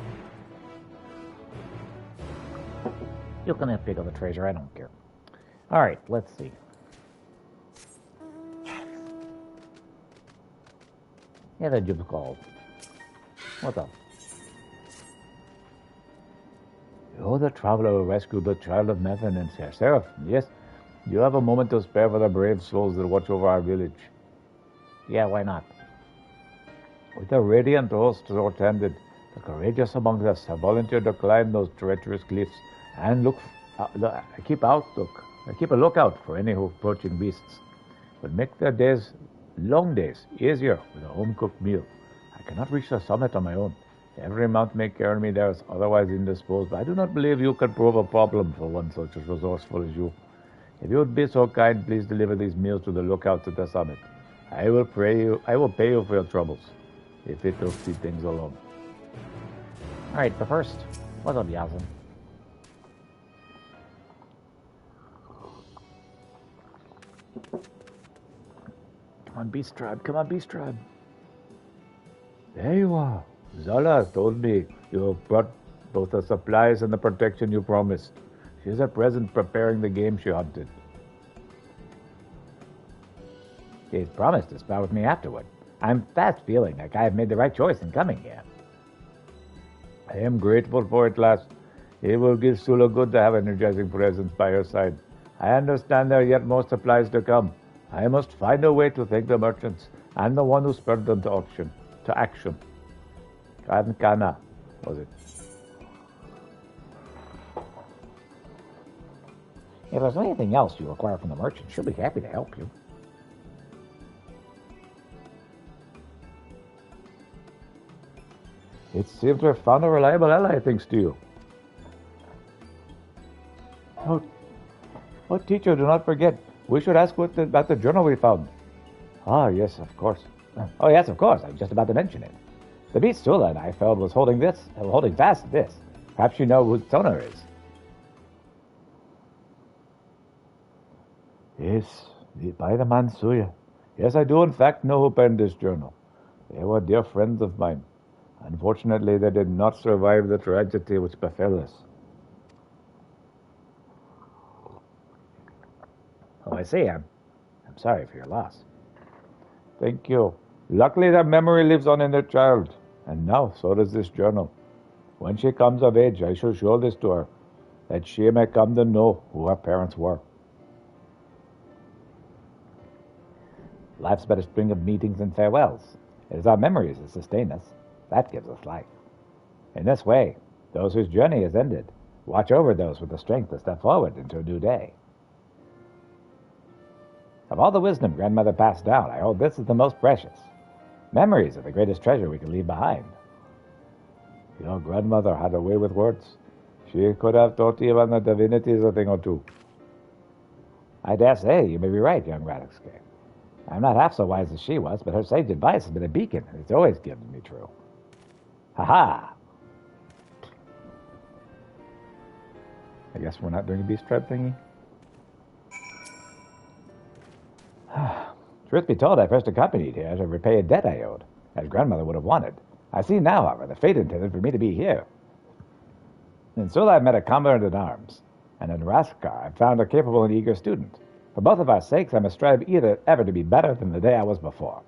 You can have pick of the treasure, I don't care. Alright, let's see. Yeah, that jib's called. What's up? You're the traveler who rescued the child of Mephin and Ser Seraph. Yes, you have a moment to spare for the brave souls that watch over our village. Yeah, why not? With a radiant host short-handed, the courageous among us have volunteered to climb those treacherous cliffs and keep a lookout for any approaching beasts. But make their days, long days, easier with a home-cooked meal. I cannot reach the summit on my own. Every mount may carry me there is otherwise indisposed, but I do not believe you can prove a problem for one such as resourceful as you. If you would be so kind, please deliver these meals to the lookouts at the summit. I will pay you for your troubles, if it will see things alone. Alright, but first, what's up, Yazin? Come on, Beast Tribe. Come on, Beast Tribe. There you are. Zala told me you have brought both the supplies and the protection you promised. She is at present preparing the game she hunted. She's promised to spar with me afterward. I'm fast feeling like I have made the right choice in coming here. I am grateful for it, lass. It will give Sula good to have an energizing presence by her side. I understand there are yet more supplies to come. I must find a way to thank the merchants and the one who spurred them to action. Kana, was it? If there's anything else you require from the merchant, she'll be happy to help you. It seems to have found a reliable ally, thanks to you. Oh, teacher, do not forget. We should ask about the journal we found. Ah, yes, of course. Oh, yes, of course. I was just about to mention it. The beast Sula and I felt was holding fast to this. Perhaps you know who Sona is. Yes, by the man Suya. Yes, I do in fact know who penned this journal. They were dear friends of mine. Unfortunately, they did not survive the tragedy which befell us. Oh, I see. I'm sorry for your loss. Thank you. Luckily, that memory lives on in the child. And now, so does this journal. When she comes of age, I shall show this to her, that she may come to know who her parents were. Life's but a string of meetings and farewells. It is our memories that sustain us. That gives us life. In this way, those whose journey is ended watch over those with the strength to step forward into a new day. Of all the wisdom Grandmother passed down, I hold this is the most precious. Memories are the greatest treasure we can leave behind. Your grandmother had a way with words. She could have taught even the divinities a thing or two. I dare say you may be right, young Radixke. I'm not half so wise as she was, but her sage advice has been a beacon, and it's always given me true. Ha-ha! I guess we're not doing a beast tribe thingy. Truth be told, I first accompanied here to repay a debt I owed, as grandmother would have wanted. I see now, however, the fate intended for me to be here. In Seoul, I've met a comrade in arms, and in Raskar, I've found a capable and eager student. For both of our sakes, I must strive ever to be better than the day I was before.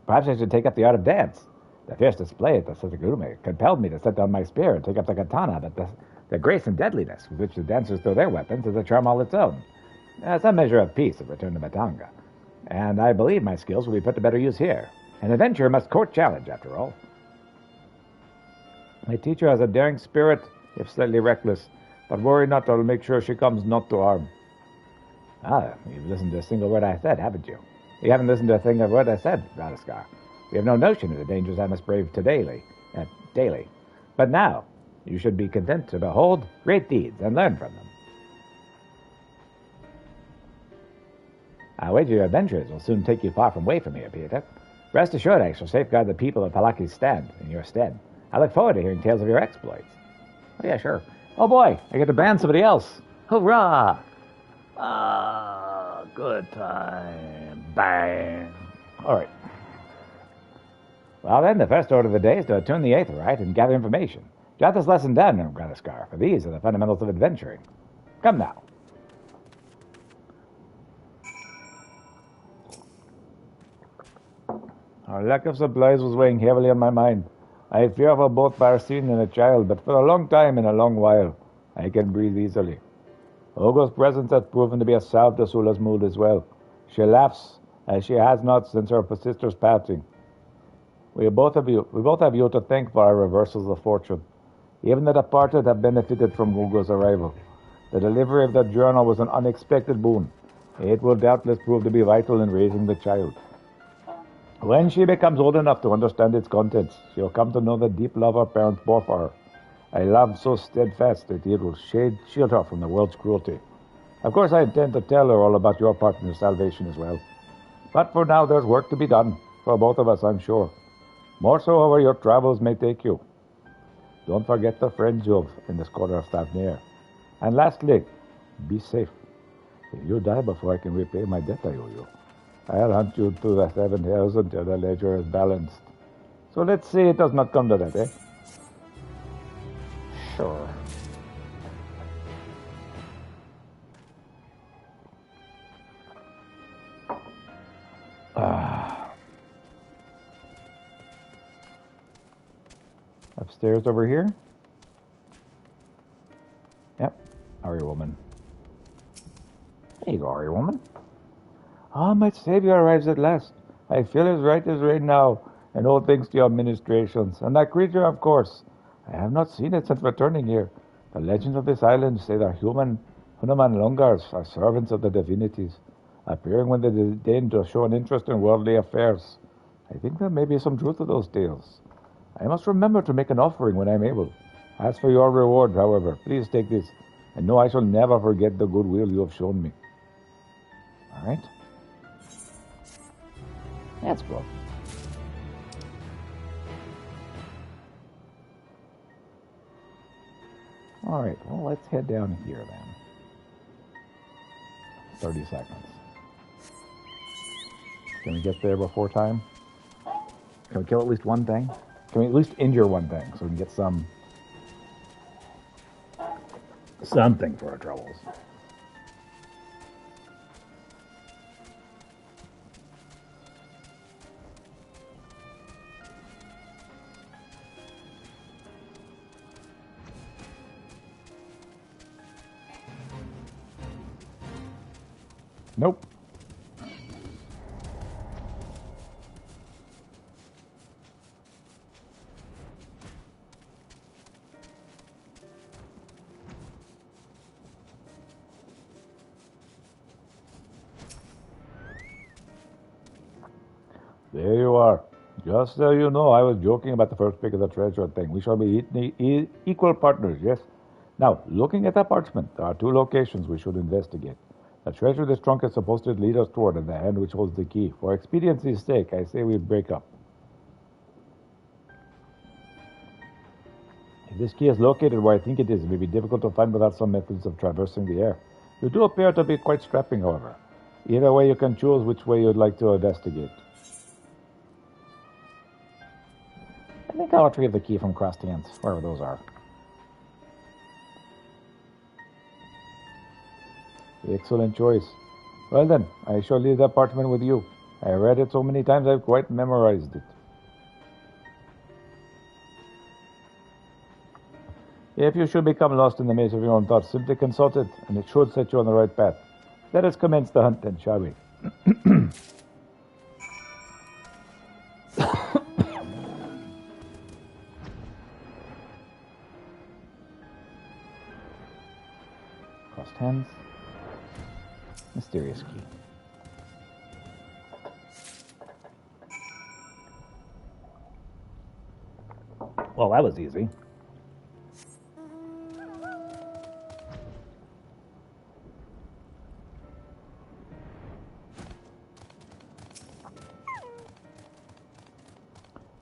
Perhaps I should take up the art of dance. The fierce display at the Sotogurumi compelled me to set down my spear and take up the katana, but the grace and deadliness with which the dancers throw their weapons is a charm all its own. Some measure of peace have returned to Matanga, and I believe my skills will be put to better use here. An adventurer must court challenge, after all. My teacher has a daring spirit, if slightly reckless, but worry not, I'll make sure she comes not to harm. Ah, you've listened to a single word I said, haven't you? You haven't listened to a single word I said, Radaskar. We have no notion of the dangers I must brave daily. But now, you should be content to behold great deeds and learn from them. I wager your adventures will soon take you far away from here, Peter. Rest assured I shall safeguard the people of Palaki's stand in your stead. I look forward to hearing tales of your exploits. Oh, yeah, sure. Oh, boy, I get to ban somebody else. Hurrah! Ah, good time. Bang. All right. Well, then, the first order of the day is to attune the Aetherite and gather information. Jot this lesson down, Gradaskar, for these are the fundamentals of adventuring. Come now. Our lack of supplies was weighing heavily on my mind. I fear for both Barsine and the child, but for a long time and a long while, I can breathe easily. Ogo's presence has proven to be a salve to Sula's mood as well. She laughs, as she has not since her sister's passing. We both have you to thank for our reversals of fortune. Even the departed have benefited from Ogo's arrival. The delivery of the journal was an unexpected boon. It will doubtless prove to be vital in raising the child. When she becomes old enough to understand its contents, she'll come to know the deep love her parents bore for her. A love so steadfast that it will shield her from the world's cruelty. Of course, I intend to tell her all about your part in her salvation as well. But for now, there's work to be done, for both of us, I'm sure. More so, however, your travels may take you. Don't forget the friends you've in this corner of Stavnir. And lastly, be safe. If you die before I can repay my debt I owe you, I'll hunt you through the 7 hills until the ledger is balanced. So let's see it does not come to that, eh? Sure. Upstairs over here? Yep. Ari woman. There you go, Ari woman. Ah, my savior arrives at last. I feel as right as rain now, and all thanks to your ministrations. And that creature, of course. I have not seen it since returning here. The legends of this island say the Hunaman Longars are servants of the divinities, appearing when they deign to show an interest in worldly affairs. I think there may be some truth to those tales. I must remember to make an offering when I'm able. As for your reward, however, please take this, and know I shall never forget the goodwill you have shown me. All right? That's cool. All right, well, let's head down here then. 30 seconds. Can we get there before time? Can we kill at least one thing? Can we at least injure one thing so we can get something for our troubles? Nope. There you are. Just so you know, I was joking about the first pick of the treasure thing. We shall be equal partners, yes? Now, looking at the parchment, there are 2 locations we should investigate. The treasure in this trunk is supposed to lead us toward the hand which holds the key. For expediency's sake, I say we break up. If this key is located where I think it is, it may be difficult to find without some methods of traversing the air. You do appear to be quite strapping, however. Either way, you can choose which way you'd like to investigate. I think I'll retrieve the key from crossed hands, wherever those are. Excellent choice. Well then, I shall leave the apartment with you. I read it so many times I've quite memorized it. If you should become lost in the maze of your own thoughts, simply consult it, and it should set you on the right path. Let us commence the hunt then, shall we? Crossed hands. Mysterious key. Well, that was easy.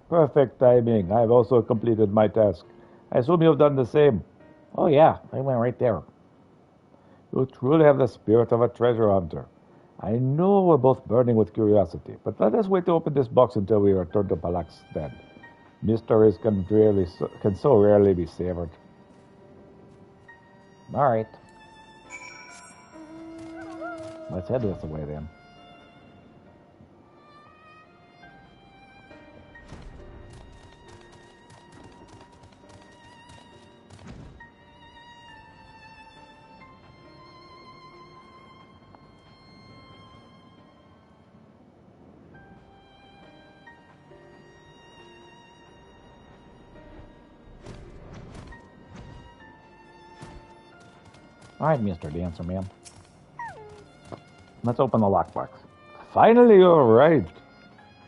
Perfect timing. I have also completed my task. I assume you have done the same. Oh yeah, I went right there. You truly have the spirit of a treasure hunter. I know we're both burning with curiosity, but let us wait to open this box until we return to Palak's stand. Mysteries can so rarely be savored. All right. Let's head this way then. All right, Mr. Dancer Man. Let's open the lockbox. Finally, you arrived.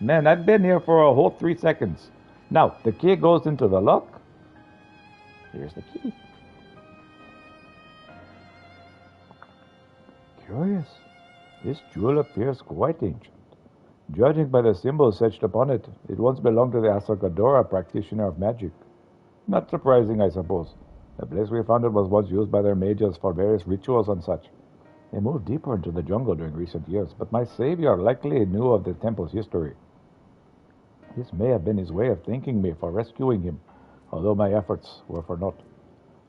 Man, I've been here for a whole 3 seconds. Now, the key goes into the lock. Here's the key. Curious. This jewel appears quite ancient. Judging by the symbols etched upon it, it once belonged to the Asagadora practitioner of magic. Not surprising, I suppose. The place we found it was once used by their mages for various rituals and such. They moved deeper into the jungle during recent years, but my savior likely knew of the temple's history. This may have been his way of thanking me for rescuing him, although my efforts were for naught.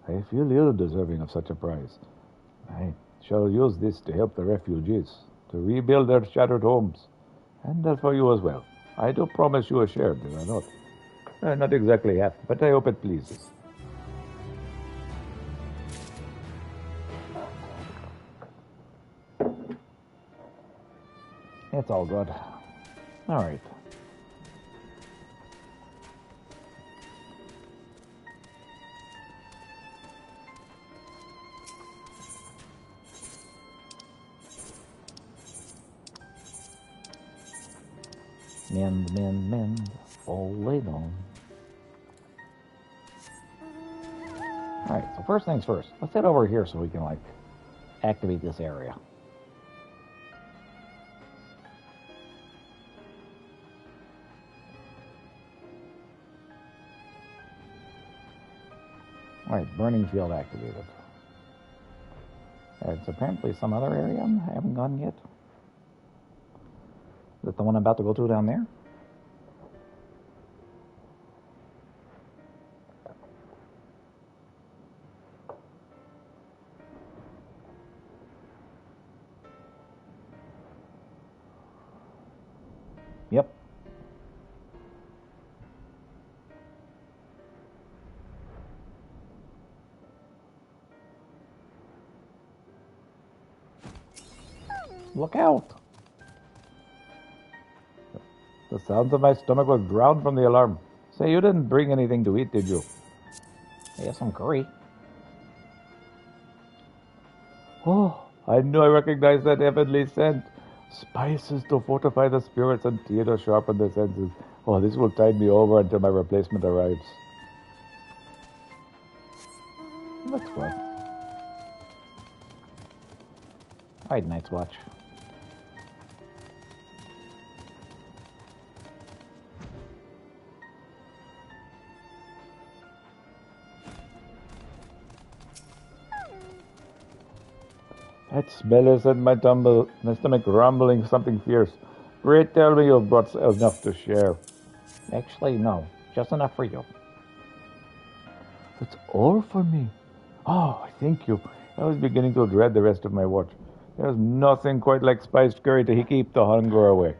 I feel ill deserving of such a prize. I shall use this to help the refugees, to rebuild their shattered homes, and that for you as well. I do promise you a share, do I not? Not exactly half, but I hope it pleases. It's all good. All right. Mend, all laid on. Alright, so first things first. Let's head over here so we can, activate this area. Alright, burning field activated. It's apparently some other area I haven't gone yet. Is that the one I'm about to go to down there? Yep. Look out! The sounds of my stomach were drowned from the alarm. Say, you didn't bring anything to eat, did you? Yeah, some curry. Oh, I knew I recognized that heavenly scent. Spices to fortify the spirits and tea to sharpen the senses. Oh, this will tide me over until my replacement arrives. Looks good. Alright, Night's Watch. That smell has sent my stomach rumbling something fierce. Pray tell me you've brought enough to share. Actually, no. Just enough for you. That's all for me. Oh, thank you. I was beginning to dread the rest of my watch. There's nothing quite like spiced curry to keep the hunger away.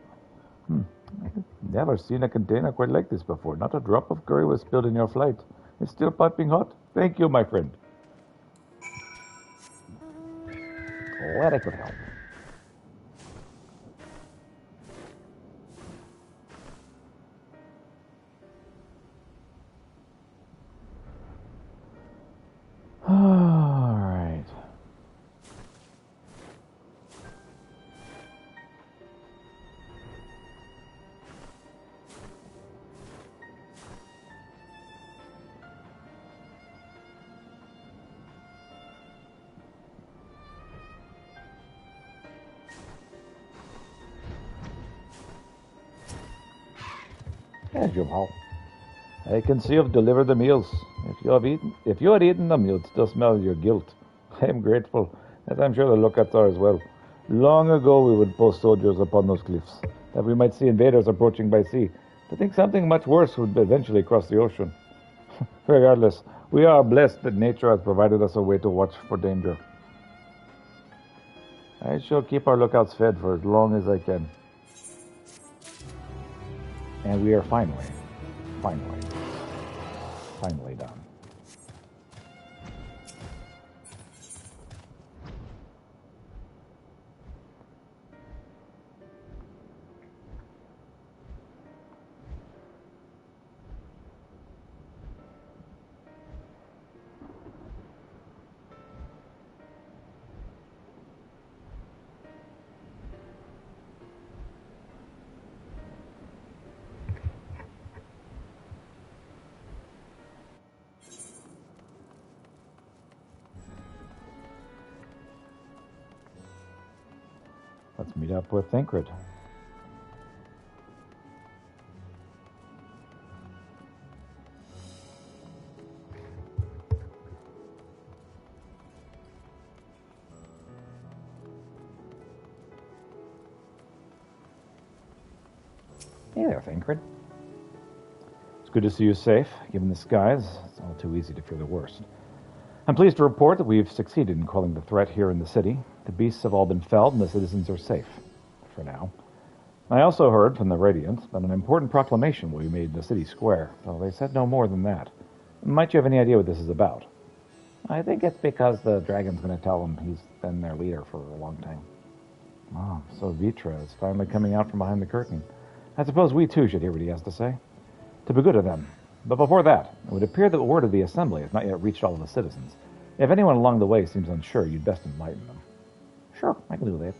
I've never seen a container quite like this before. Not a drop of curry was spilled in your flight. It's still piping hot. Thank you, my friend. Let it go. All right. Yes, you will. I can see you've delivered the meals. If you had eaten them, you'd still smell your guilt. I am grateful, as I'm sure the lookouts are as well. Long ago we would post soldiers upon those cliffs, that we might see invaders approaching by sea. To think something much worse would eventually cross the ocean. Regardless, we are blessed that nature has provided us a way to watch for danger. I shall keep our lookouts fed for as long as I can. And we are finally done. Let's meet up with Thinkred. Hey there, Thinkred. It's good to see you safe. Given the skies, it's all too easy to fear the worst. I'm pleased to report that we've succeeded in quelling the threat here in the city. The beasts have all been felled and the citizens are safe. For now. I also heard from the Radiant that an important proclamation will be made in the city square, though they said no more than that. Might you have any idea what this is about? I think it's because the dragon's going to tell them he's been their leader for a long time. Oh, so Vitra is finally coming out from behind the curtain. I suppose we too should hear what he has to say. To be good to them. But before that, it would appear that the word of the assembly has not yet reached all of the citizens. If anyone along the way seems unsure, you'd best enlighten them. Sure, I can do that.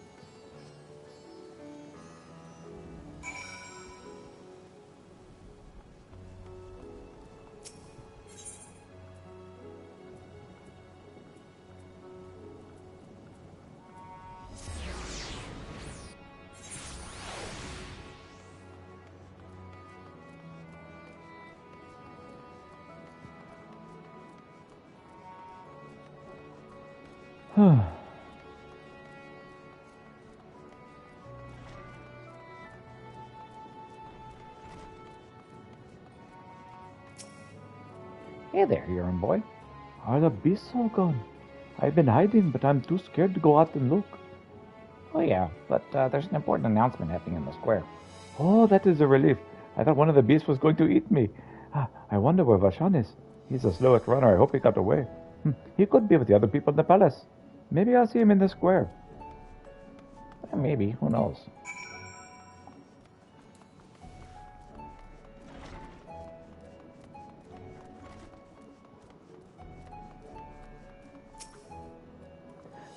Hey there, errand boy. Are the beasts all gone? I've been hiding, but I'm too scared to go out and look. Oh yeah, but there's an important announcement happening in the square. Oh, that is a relief. I thought one of the beasts was going to eat me. I wonder where Vashan is. He's the slowest runner. I hope he got away. He could be with the other people in the palace. Maybe I'll see him in the square. Maybe, who knows?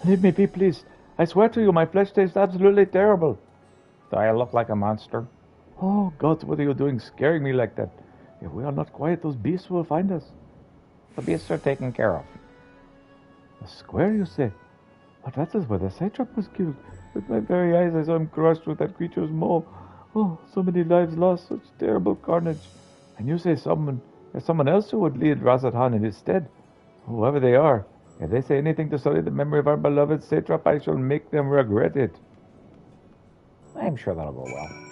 Leave me be, please. I swear to you, my flesh tastes absolutely terrible. Do I look like a monster? Oh, gods, what are you doing scaring me like that? If we are not quiet, those beasts will find us. The beasts are taken care of. The square, you say? But that is where the satrap was killed. With my very eyes I saw him crushed with that creature's maw. Oh, so many lives lost, such terrible carnage. And you say there's someone else who would lead Razathan in his stead. Whoever they are, if they say anything to sully the memory of our beloved satrap, I shall make them regret it. I'm sure that'll go well.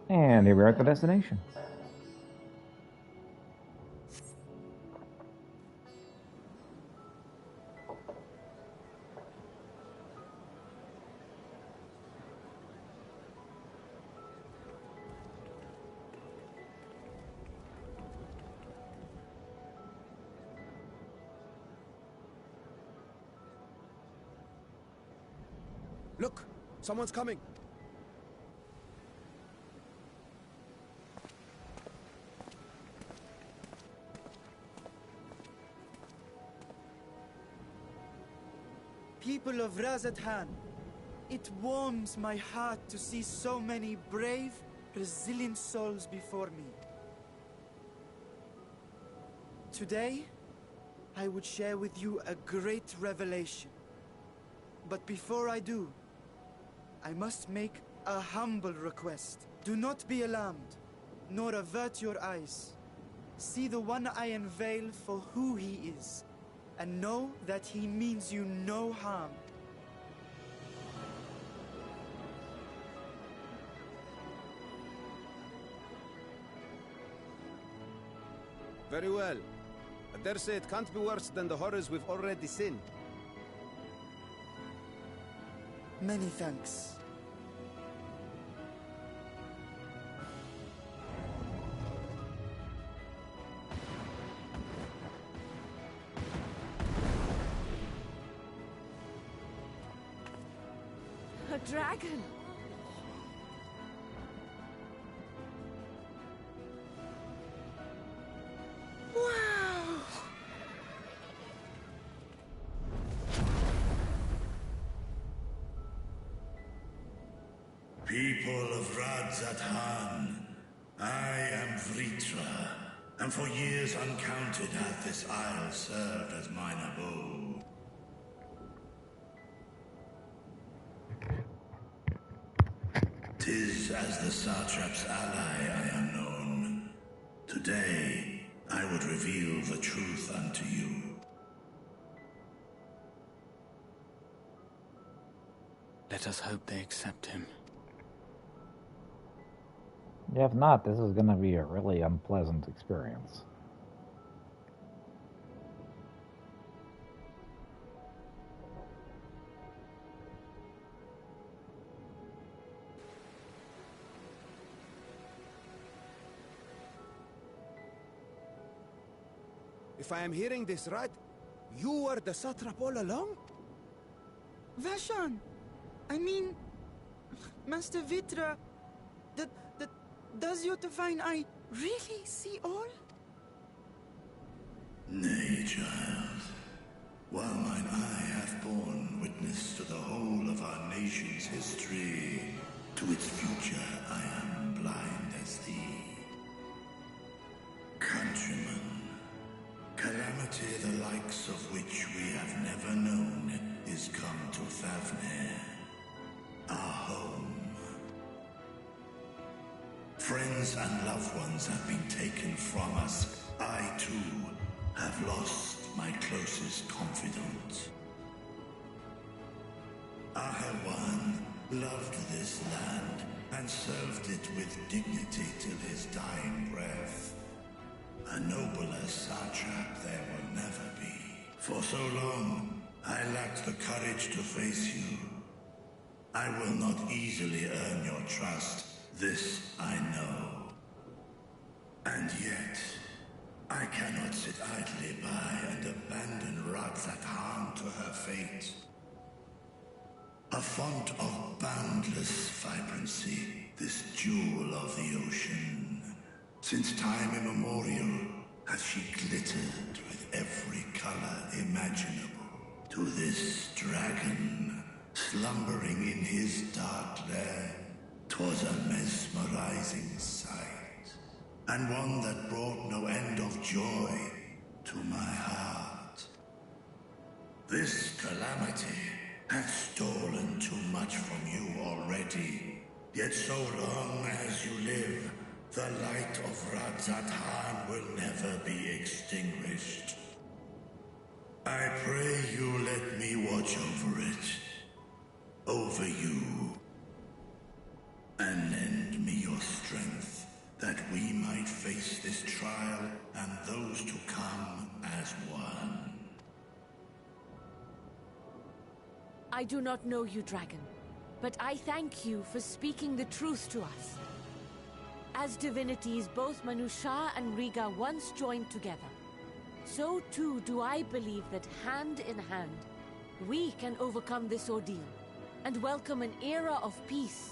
And here we are at the destination. Look! Someone's coming! People of Razathan, it warms my heart to see so many brave, resilient souls before me. Today, I would share with you a great revelation. But before I do, I must make a humble request. Do not be alarmed, nor avert your eyes. See the one I unveil for who he is, and know that he means you no harm. Very well. I dare say it can't be worse than the horrors we've already seen. Many thanks. A dragon! Wow! People of Radzathan, I am Vritra, and for years uncounted hath this isle served as mine abode. 'Tis as the satrap's ally I am known. Today, I would reveal the truth unto you. Let us hope they accept him. If not, this is going to be a really unpleasant experience. If I am hearing this right, you were the satrap all along? Vashan! I mean, Master Vitra, does your divine eye really see all? Nay, child. While mine eye hath borne witness to the whole of our nation's history, to its future I am blind as thee. Countrymen, calamity the likes of which we have never known is come to Favnir, our home. Friends and loved ones have been taken from us. I, too, have lost my closest confidant. Ahawan loved this land and served it with dignity till his dying breath. A nobler satrap there will never be. For so long, I lacked the courage to face you. I will not easily earn your trust. This I know. And yet, I cannot sit idly by and abandon Radzathan to her fate. A font of boundless vibrancy, this jewel of the ocean. Since time immemorial, as she glittered with every color imaginable. To this dragon, slumbering in his dark lair, 'twas a mesmerizing sight, and one that brought no end of joy to my heart. This calamity hath stolen too much from you already, yet so long as you live, the light of Radzat will never be extinguished. I pray you let me watch over it, over you, and lend me your strength, that we might face this trial and those to come as one. I do not know you, dragon, but I thank you for speaking the truth to us. As divinities, both Manusha and Riga once joined together. So too do I believe that hand in hand, we can overcome this ordeal and welcome an era of peace.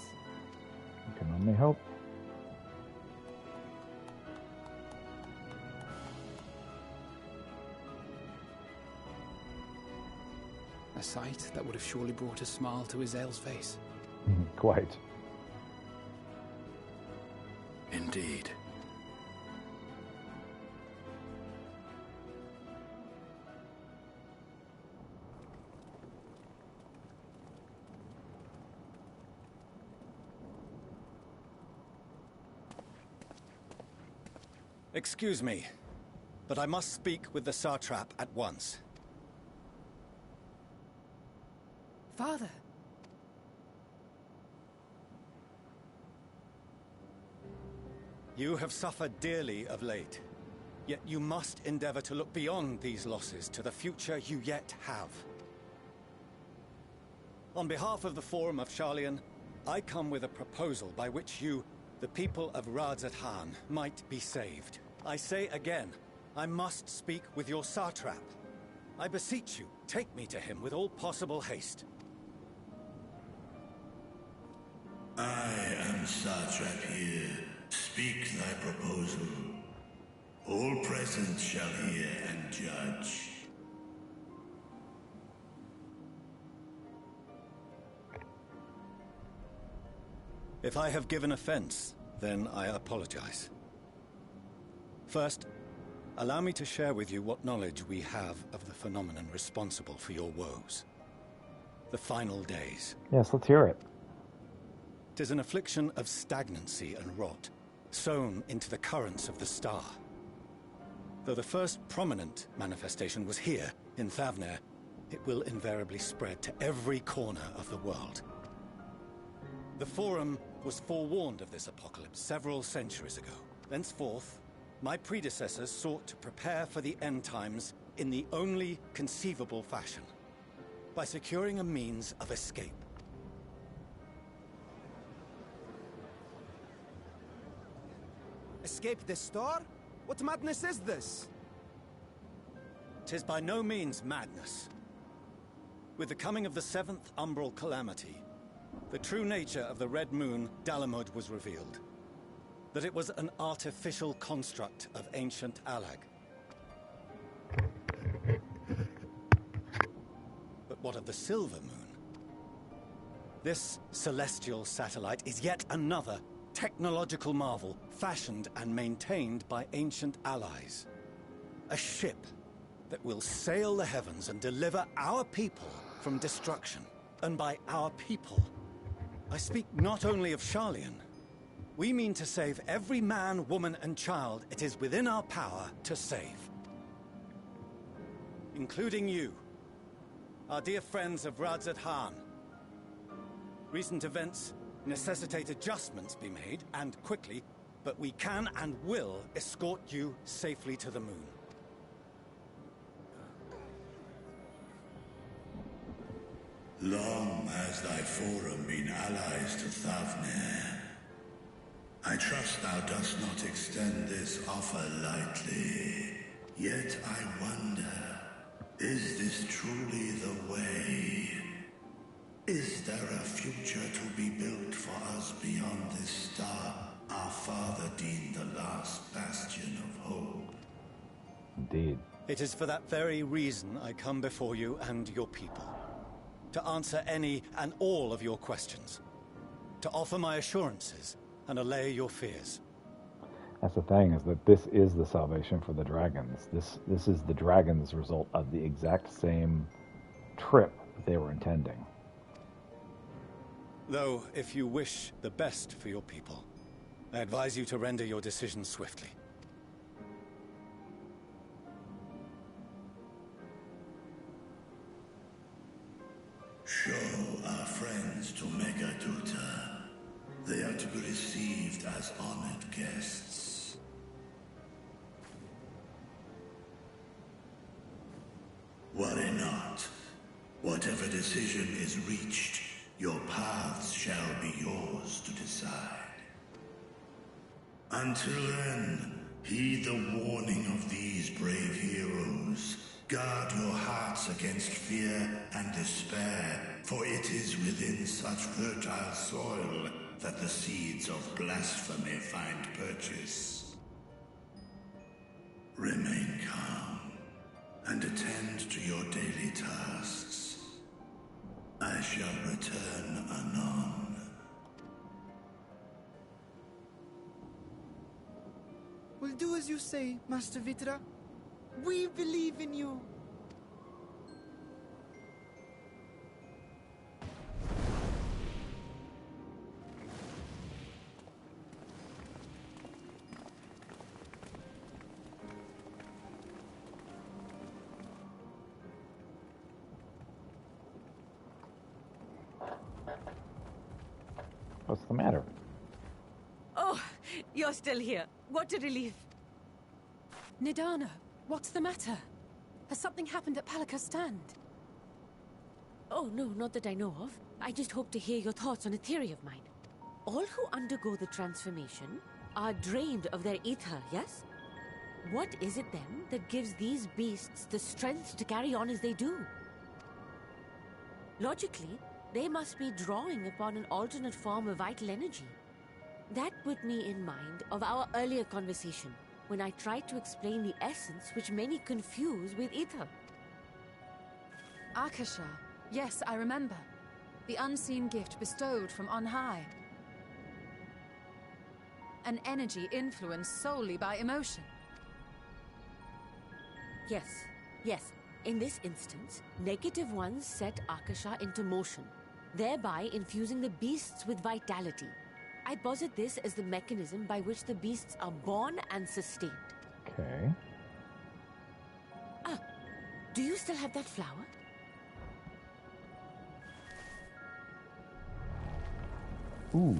I can only hope. A sight that would have surely brought a smile to Azael's face. Quite. Indeed. Excuse me, but I must speak with the Satrap at once. Father. You have suffered dearly of late, yet you must endeavor to look beyond these losses to the future you yet have. On behalf of the Forum of Sharlayan, I come with a proposal by which you, the people of Radzat, might be saved. I say again, I must speak with your Satrap. I beseech you, take me to him with all possible haste. I am Satrap here. Speak thy proposal. All present shall hear and judge. If I have given offense, then I apologize. First, allow me to share with you what knowledge we have of the phenomenon responsible for your woes. The final days. Yes, let's hear it. 'Tis an affliction of stagnancy and rot, sown into the currents of the star. Though the first prominent manifestation was here, in Thavner, it will invariably spread to every corner of the world. The Forum was forewarned of this apocalypse several centuries ago. Thenceforth, my predecessors sought to prepare for the end times in the only conceivable fashion, by securing a means of escape. Escape the star? What madness is this? 'Tis by no means madness. With the coming of the 7th umbral calamity, the true nature of the Red Moon, Dalamud, was revealed. That it was an artificial construct of ancient Alag. But what of the Silver Moon? This celestial satellite is yet another technological marvel, fashioned and maintained by ancient allies. A ship that will sail the heavens and deliver our people from destruction. And by our people, I speak not only of Sharlayan. We mean to save every man, woman, and child it is within our power to save. Including you, our dear friends of Radzat. Recent events necessitate adjustments be made, and quickly, but we can and will escort you safely to the moon. Long has thy Forum been allies to Thavner. I trust thou dost not extend this offer lightly. Yet I wonder, is this truly the way? Is there a future to be built for us beyond this star our father deemed the last bastion of hope? It is for that very reason I come before you and your people. To answer any and all of your questions. To offer my assurances and allay your fears. That's the thing, is that this is the salvation for the dragons. This is the dragons' result of the exact same trip that they were intending. Though, if you wish the best for your people, I advise you to render your decision swiftly. Show our friends to Megaduta. They are to be received as honored guests. Worry not. Whatever decision is reached, your paths shall be yours to decide. Until then, heed the warning of these brave heroes. Guard your hearts against fear and despair, for it is within such fertile soil that the seeds of blasphemy find purchase. Remain calm and attend to your daily tasks. I shall return anon. We'll do as you say, Master Vitra. We believe in you. What's the matter? Oh, you're still here. What a relief. Nidana, what's the matter? Has something happened at Palaka's stand? Oh, no, not that I know of. I just hope to hear your thoughts on a theory of mine. All who undergo the transformation are drained of their ether, yes? What is it then that gives these beasts the strength to carry on as they do? Logically, they must be drawing upon an alternate form of vital energy. That put me in mind of our earlier conversation, when I tried to explain the essence which many confuse with ether. Akasha. Yes, I remember. The unseen gift bestowed from on high. An energy influenced solely by emotion. Yes. In this instance, negative ones set Akasha into motion, thereby infusing the beasts with vitality. I posit this as the mechanism by which the beasts are born and sustained. Okay. Ah, do you still have that flower? Ooh.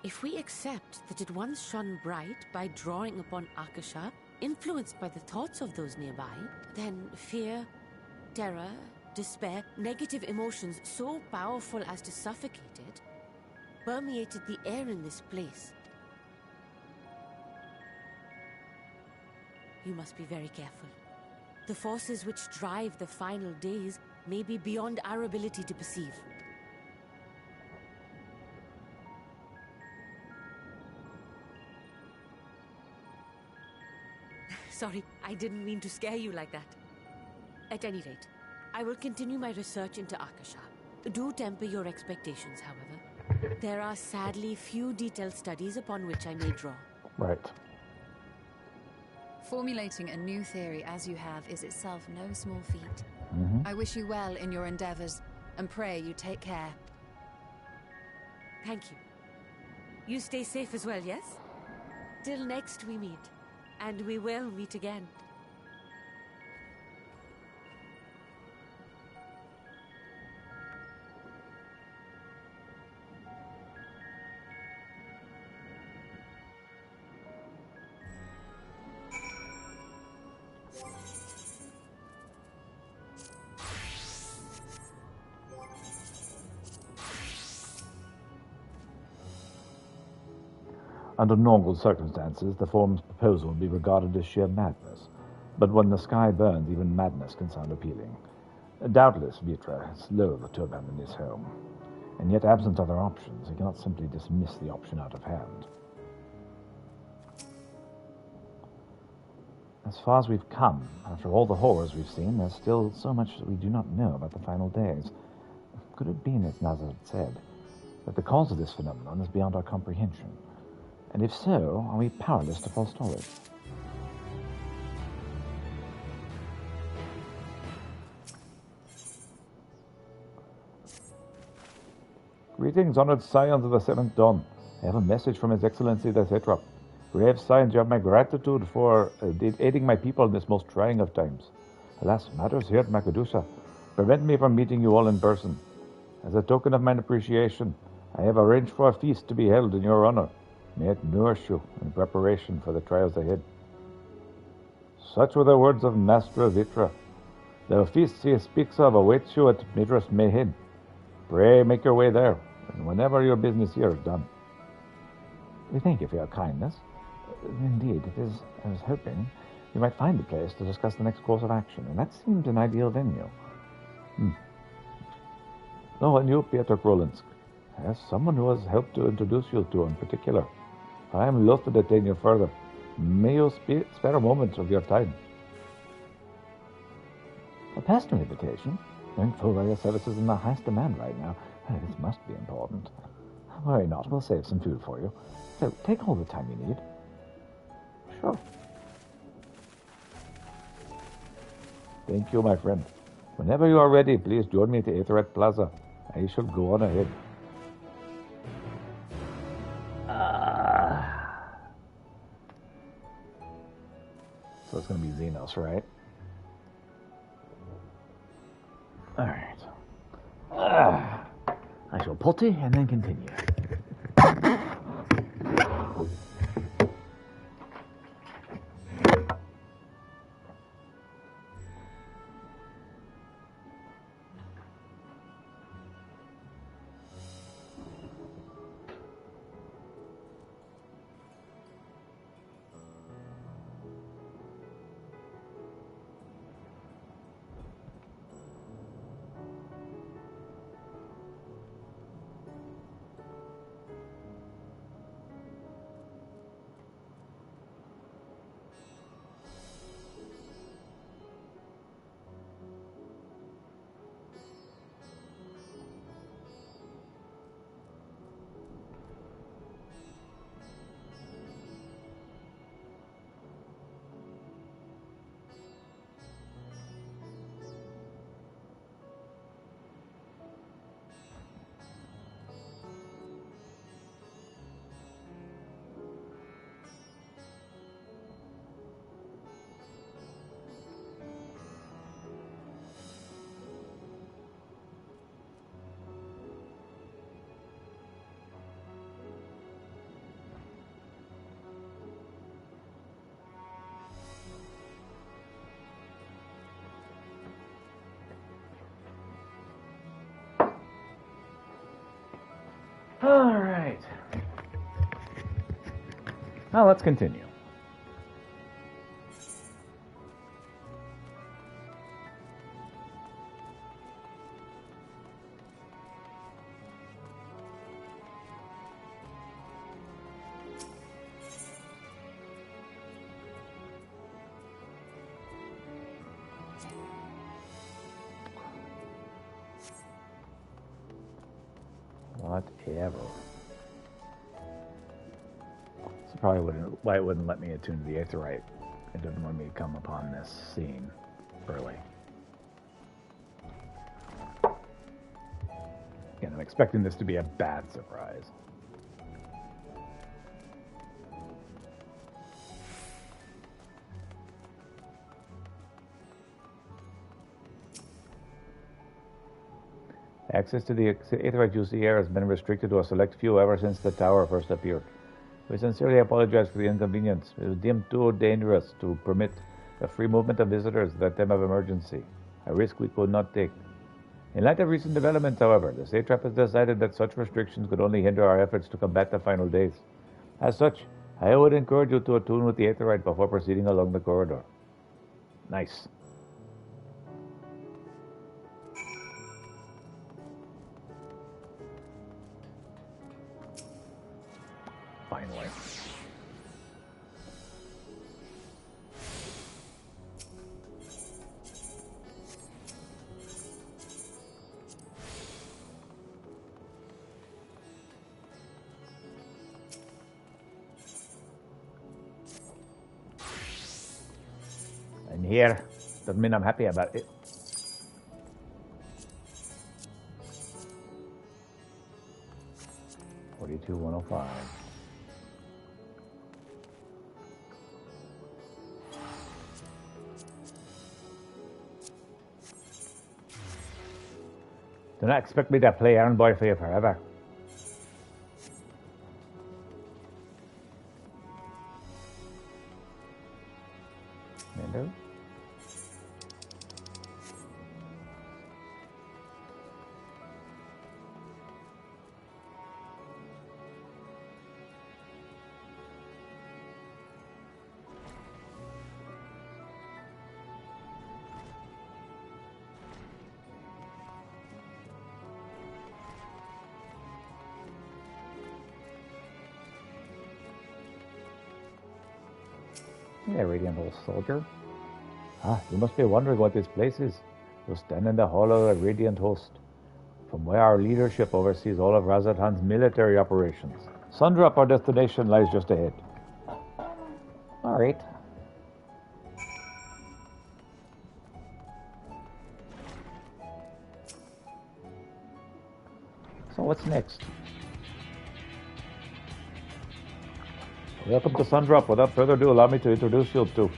If we accept that it once shone bright by drawing upon Akasha, influenced by the thoughts of those nearby, then fear, terror, despair, negative emotions so powerful as to suffocate it, permeated the air in this place. You must be very careful. The forces which drive the final days may be beyond our ability to perceive. Sorry, I didn't mean to scare you like that. At any rate, I will continue my research into Akasha. Do temper your expectations, however. There are sadly few detailed studies upon which I may draw. Right. Formulating a new theory as you have is itself no small feat. Mm-hmm. I wish you well in your endeavors, and pray you take care. Thank you. You stay safe as well, yes? Till next we meet. And we will meet again. Under normal circumstances, the Form's proposal would be regarded as sheer madness. But when the sky burns, even madness can sound appealing. Doubtless, Vitra is loath to abandon his home. and yet absent other options. He cannot simply dismiss the option out of hand. As far as we've come, after all the horrors we've seen, there's still so much that we do not know about the final days. Could it be, as Nazar had said, that the cause of this phenomenon is beyond our comprehension? And if so, are we powerless to forestall it? Greetings, honored scions of the Seventh Dawn. I have a message from His Excellency the Satrap. Brave scions, you have my gratitude for aiding my people in this most trying of times. Alas, matters here at Makadusa prevent me from meeting you all in person. As a token of my appreciation, I have arranged for a feast to be held in your honor. May it nourish you in preparation for the trials ahead. Such were the words of Master Vitra. The feast he speaks of awaits you at Midrash Mehed. Pray make your way there, and whenever your business here is done. We thank you for your kindness. Indeed, it is, I was hoping, you might find a place to discuss the next course of action, and that seemed an ideal venue. Oh, and you, Peter Krolinsk. As someone who has helped to introduce you to in particular, I am loath to detain you further. May you spare a moment of your time. A personal invitation? Going full your services in the highest demand right now. This must be important. Worry not, we'll save some food for you. So, take all the time you need. Sure. Thank you, my friend. Whenever you are ready, please join me at the Aetherite Plaza. I shall go on ahead. So it's going to be Xenos, right? All right. I shall potty and then continue. All right. Now let's continue. Whatever. So probably why it wouldn't let me attune to the Aetherite. It didn't want me to come upon this scene early. Again, I'm expecting this to be a bad surprise. Access to the Aetherite juicy air has been restricted to a select few ever since the tower first appeared. We sincerely apologize for the inconvenience. It was deemed too dangerous to permit the free movement of visitors at that time of emergency, a risk we could not take. In light of recent developments, however, the satrap has decided that such restrictions could only hinder our efforts to combat the final days. As such, I would encourage you to attune with the Aetherite before proceeding along the corridor. Nice. anyway. I'm here. Doesn't mean I'm happy about it. $42,105. Do not expect me to play errand boy for you forever. Window. Yeah, radiant old soldier. Ah, you must be wondering what this place is. You'll stand in the hall of the Radiant Host, from where our leadership oversees all of Razathan's military operations. Sundrup, our destination, lies just ahead. All right. So what's next? Welcome to Sundrup. Without further ado, allow me to introduce you to...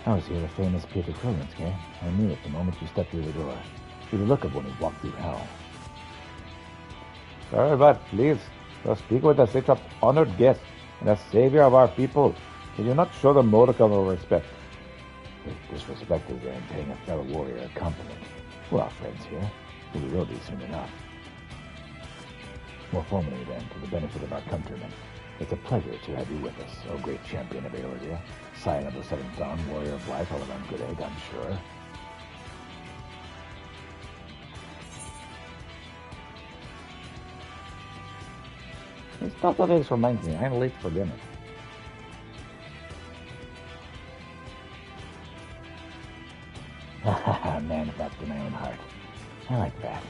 I was here the famous Peter Krolinski. I knew it the moment you stepped through the door. You're the look of one who's walked through hell. Sorry, but please, speak with the Satrap's honored guest and the savior of our people. Can you not show them modicum of respect? Disrespect is in paying a fellow warrior a compliment. We're all friends here, but we will be soon enough. More formally, then, to the benefit of our countrymen, it's a pleasure to have you with us, O great champion of Eorzea, scion of the Seventh Dawn, warrior of life, all around good egg, I'm sure. This stuff of this reminds me, I'm late for dinner. Man, if that's in my own heart. I like that.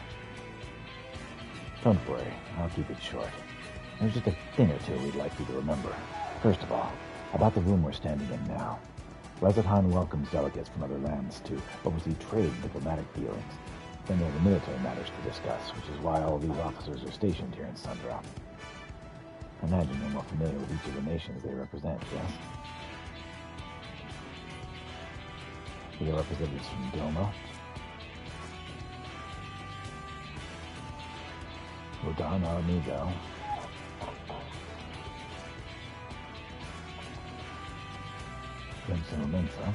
Don't worry, I'll keep it short. There's just a thing or two we'd like you to remember. First of all, about the room we're standing in now. Razathan welcomes delegates from other lands to oversee trade and diplomatic dealings. Then there are the military matters to discuss, which is why all these officers are stationed here in Sundrup. Imagine you're more familiar with each of the nations they represent, yes? We are representatives from Doma, Rodan, our amigo, Crimson Mensa,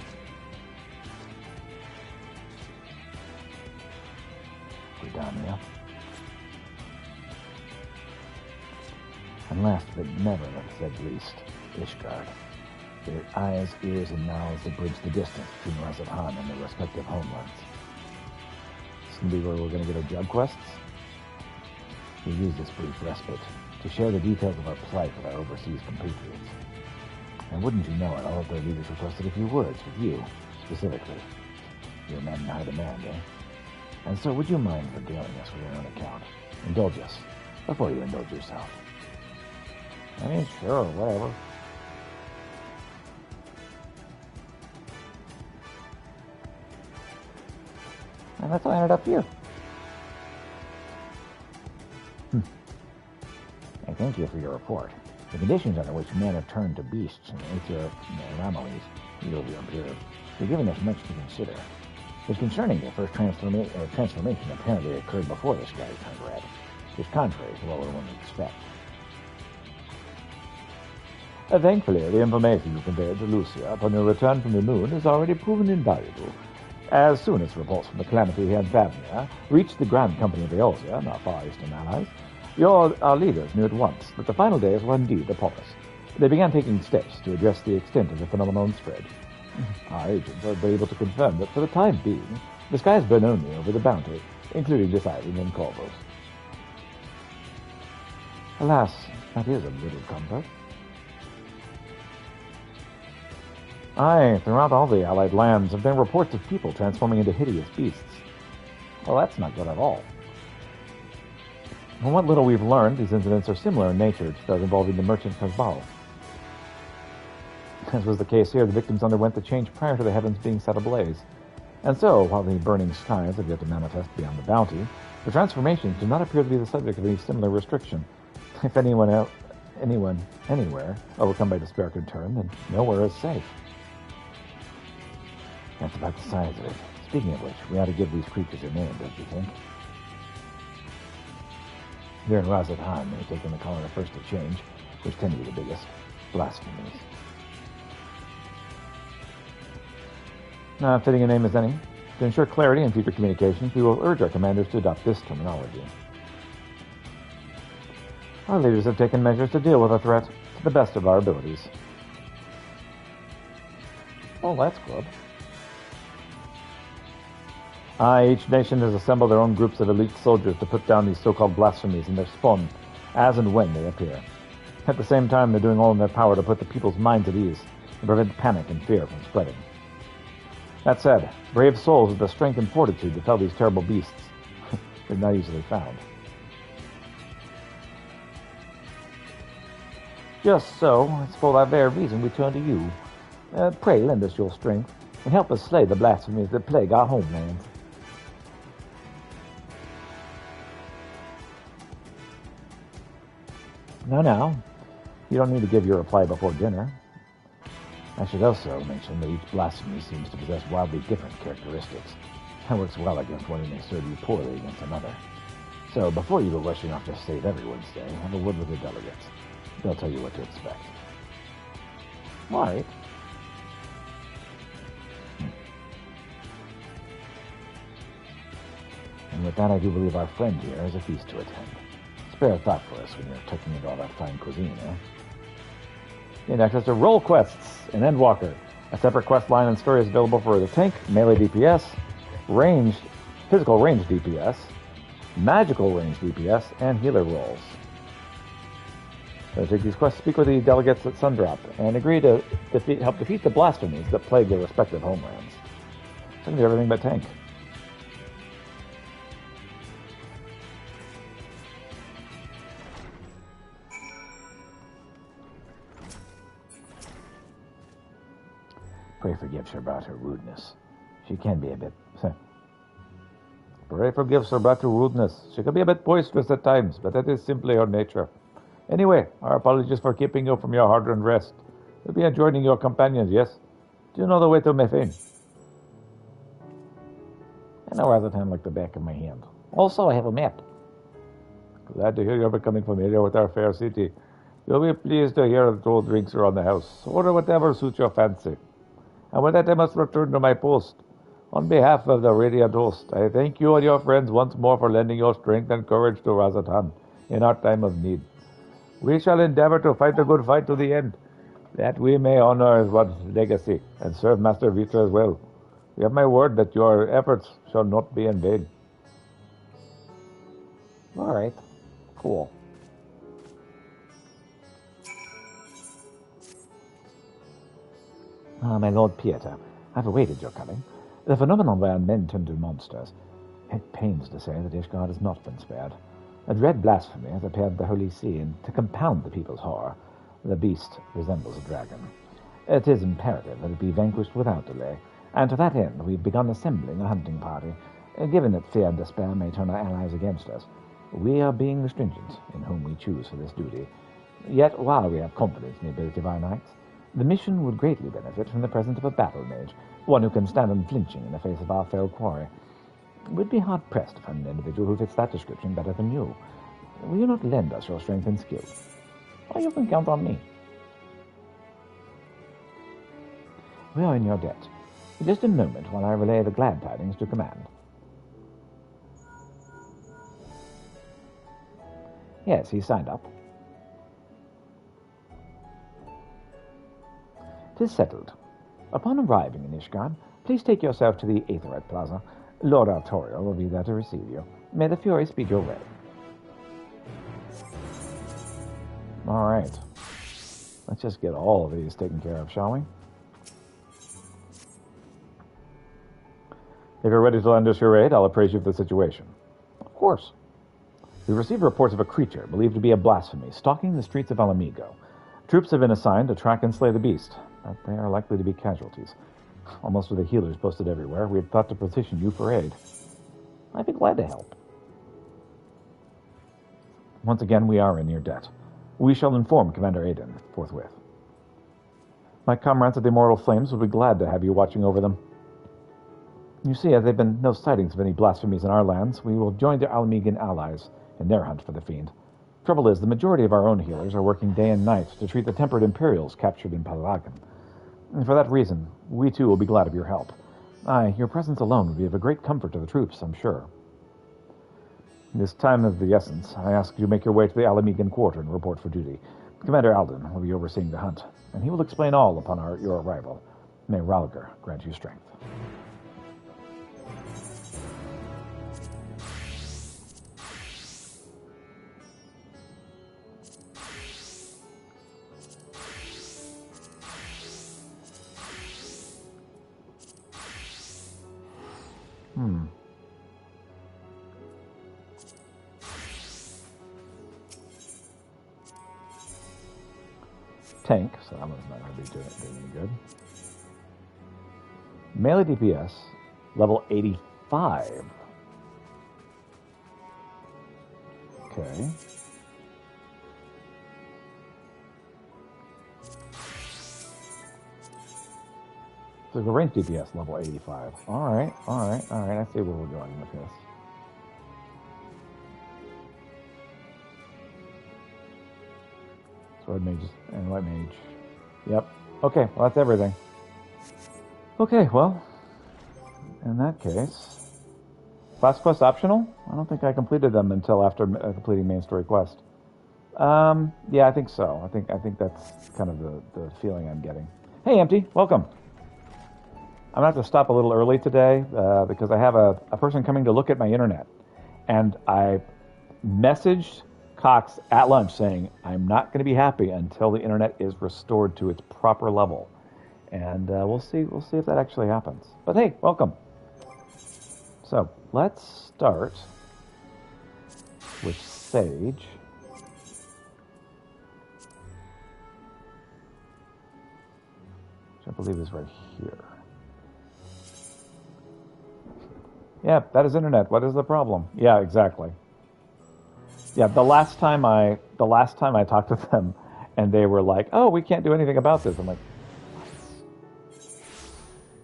Redania, and last but never least, Ishgard. Their eyes, ears, and mouths that bridge the distance between Razathan and their respective homelands. This can be where we're going to get our job quests. We use this brief respite to share the details of our plight with our overseas compatriots. And wouldn't you know it, all of their leaders requested a few words with you, specifically. You're a man in high demand, eh? And so would you mind regaling us with your own account? Indulge us, before you indulge yourself. I mean, sure, whatever. And that's how I ended up here. I thank you for your report. The conditions under which men have turned to beasts and nature anomalies you will be observed. You're giving us much to consider. It's concerning the first transformation apparently occurred before the sky turned red. It's contrary to what one would expect. Thankfully, the information you conveyed to Lucia upon your return from the moon has already proven invaluable. As soon as reports from the calamity here in Favnia reached the Grand Company of Eorzea and our Far Eastern allies, our leaders knew at once that the final days were indeed upon us. They began taking steps to address the extent of the phenomenon spread. Our agents are able to confirm that for the time being, the skies burn only over the Bounty, including deciding in Corvus. Alas, that is a little comfort. Aye, throughout all the Allied lands have been reports of people transforming into hideous beasts. Well, that's not good at all. From what little we've learned, these incidents are similar in nature to those involving the merchant Kazbal. As was the case here, the victims underwent the change prior to the heavens being set ablaze. And so, while the burning skies have yet to manifest beyond the bounty, the transformations do not appear to be the subject of any similar restriction. If anyone anywhere, overcome by despair can turn, then nowhere is safe. That's about the size of it. Speaking of which, we ought to give these creatures a name, don't you think? Here in Razathan, they've taken the color first to change, which tend to be the biggest, blasphemies. Fitting a name as any. To ensure clarity in future communications, we will urge our commanders to adopt this terminology. Our leaders have taken measures to deal with the threat to the best of our abilities. Oh, that's good. Each nation has assembled their own groups of elite soldiers to put down these so-called blasphemies in their spawn, as and when they appear. At the same time, they're doing all in their power to put the people's minds at ease and prevent panic and fear from spreading. That said, brave souls with the strength and fortitude to fell these terrible beasts are not easily found. Just so, it's for that very reason we turn to you. Pray lend us your strength and help us slay the blasphemies that plague our homeland. Now, you don't need to give your reply before dinner. I should also mention that each blasphemy seems to possess wildly different characteristics. That works well against one and may serve you poorly against another. So, before you go rushing off to save everyone's day, have a word with the delegates. They'll tell you what to expect. All right. And with that, I do believe our friend here has a feast to attend. Spare a thought for us when you're tucking into all that fine cuisine, eh? Gain access to role quests in Endwalker. A separate quest line and story is available for the tank, melee DPS, physical range DPS, magical range DPS, and healer roles. So take these quests, speak with the delegates at Sundrop, and agree to help defeat the blasphemies that plague their respective homelands. So can do everything but tank. Pray forgive her about her rudeness. She can be a bit... Pray forgive her about her rudeness. She can be a bit boisterous at times, but that is simply her nature. Anyway, our apologies for keeping you from your hard-earned rest. We'll be joining your companions, yes? Do you know the way to Methane? I know Razathan like the back of my hand. Also, I have a map. Glad to hear you're becoming familiar with our fair city. You'll be pleased to hear that old drinks are on the house. Order whatever suits your fancy. And with that, I must return to my post. On behalf of the Radiant Host, I thank you and your friends once more for lending your strength and courage to Razathan in our time of need. We shall endeavor to fight the good fight to the end, that we may honor one's legacy and serve Master Vitra as well. You have my word that your efforts shall not be in vain. All right. Cool. My Lord Pieter, I've awaited your coming. The phenomenon where men turn to monsters. It pains to say that Ishgard has not been spared. A dread blasphemy has appeared at the Holy See, and to compound the people's horror, the beast resembles a dragon. It is imperative that it be vanquished without delay, and to that end we've begun assembling a hunting party. Given that fear and despair may turn our allies against us, we are being stringent in whom we choose for this duty. Yet, while we have confidence in the ability of our knights, the mission would greatly benefit from the presence of a battle mage, one who can stand unflinching in the face of our fell quarry. We'd be hard-pressed to find an individual who fits that description better than you. Will you not lend us your strength and skill? Or you can count on me. We are in your debt. Just a moment while I relay the glad tidings to command. Yes, he signed up. 'Tis settled. Upon arriving in Ishgard, please take yourself to the Aetherite Plaza. Lord Artorial will be there to receive you. May the Fury speed your way. Alright. Let's just get all of these taken care of, shall we? If you're ready to lend us your aid, I'll appraise you of the situation. Of course. We received reports of a creature, believed to be a blasphemy, stalking the streets of Alamigo. Troops have been assigned to track and slay the beast, but they are likely to be casualties. Almost with the healers posted everywhere, we had thought to petition you for aid. I'd be glad to help. Once again, we are in your debt. We shall inform Commander Aiden forthwith. My comrades of the Immortal Flames will be glad to have you watching over them. You see, as there have been no sightings of any blasphemies in our lands, we will join the Alamigan allies in their hunt for the fiend. Trouble is, the majority of our own healers are working day and night to treat the tempered Imperials captured in Palagan. And for that reason, we too will be glad of your help. Your presence alone would be of a great comfort to the troops, I'm sure. This time of the essence, I ask you to make your way to the Alamigan quarter and report for duty. Commander Alden will be overseeing the hunt, and he will explain all upon your arrival. May Ralgar grant you strength. Tank, so that one's not going to be doing any good. Melee DPS, level 85. Okay. So the range DPS, level 85. Alright. I see where we're going with this. Sword mages and white mage. Yep. Okay, well that's everything. Okay, well, in that case, class quest optional? I don't think I completed them until after completing main story quest. Yeah, I think so. I think that's kind of the feeling I'm getting. Hey, Empty, welcome. I'm going to have to stop a little early today because I have a person coming to look at my internet. And I messaged Cox at lunch saying, I'm not going to be happy until the internet is restored to its proper level. And we'll see if that actually happens. But hey, welcome. So let's start with Sage. Which I believe is right here. Yeah, that is internet. What is the problem? Yeah, exactly. Yeah, the last time I talked to them, and they were like, "Oh, we can't do anything about this." I'm like,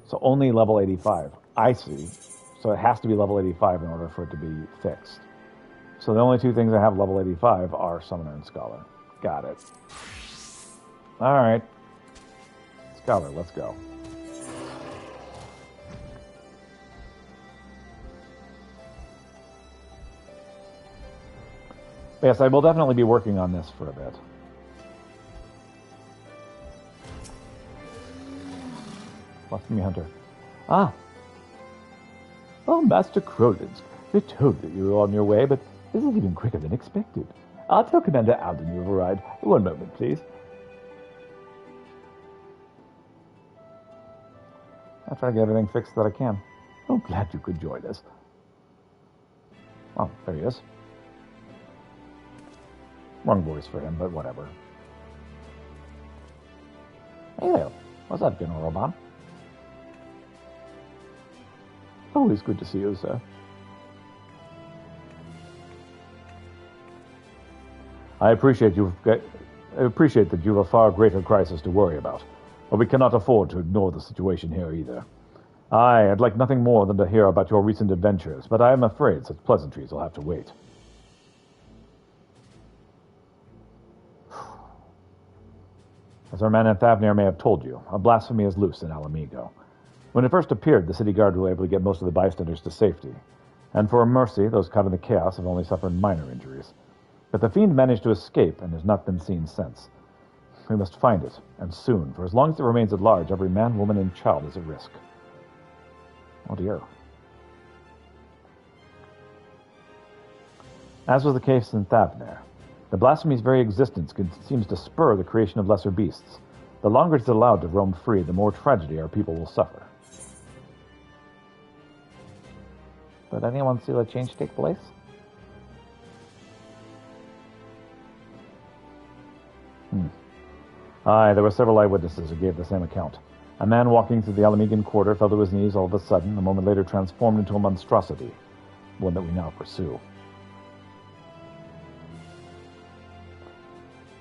so only level 85. I see. So it has to be level 85 in order for it to be fixed. So the only two things I have level 85 are Summoner and Scholar. Got it. All right, Scholar, let's go. Yes, I will definitely be working on this for a bit. Blasphemy Hunter. Ah! Oh, Master Krolinsk. They told that you were on your way, but this is even quicker than expected. I'll tell Commander Alden you've arrived. One moment, please. I'll try to get everything fixed that I can. Oh, glad you could join us. Oh, there he is. Wrong voice for him, but whatever. Hey there. What's up, General Roban? Always good to see you, sir. I appreciate that you have a far greater crisis to worry about, but we cannot afford to ignore the situation here either. I'd like nothing more than to hear about your recent adventures, but I am afraid such pleasantries will have to wait. As our man in Thavnir may have told you, a blasphemy is loose in Alamigo. When it first appeared, the city guard were able to get most of the bystanders to safety. And for a mercy, those caught in the chaos have only suffered minor injuries. But the fiend managed to escape and has not been seen since. We must find it, and soon, for as long as it remains at large, every man, woman, and child is at risk. Oh dear. As was the case in Thavnir, The blasphemy's very existence seems to spur the creation of lesser beasts. The longer it's allowed to roam free, the more tragedy our people will suffer. Did anyone see the change take place? Aye, there were several eyewitnesses who gave the same account. A man walking through the Alamegan quarter fell to his knees all of a sudden, a moment later transformed into a monstrosity, one that we now pursue.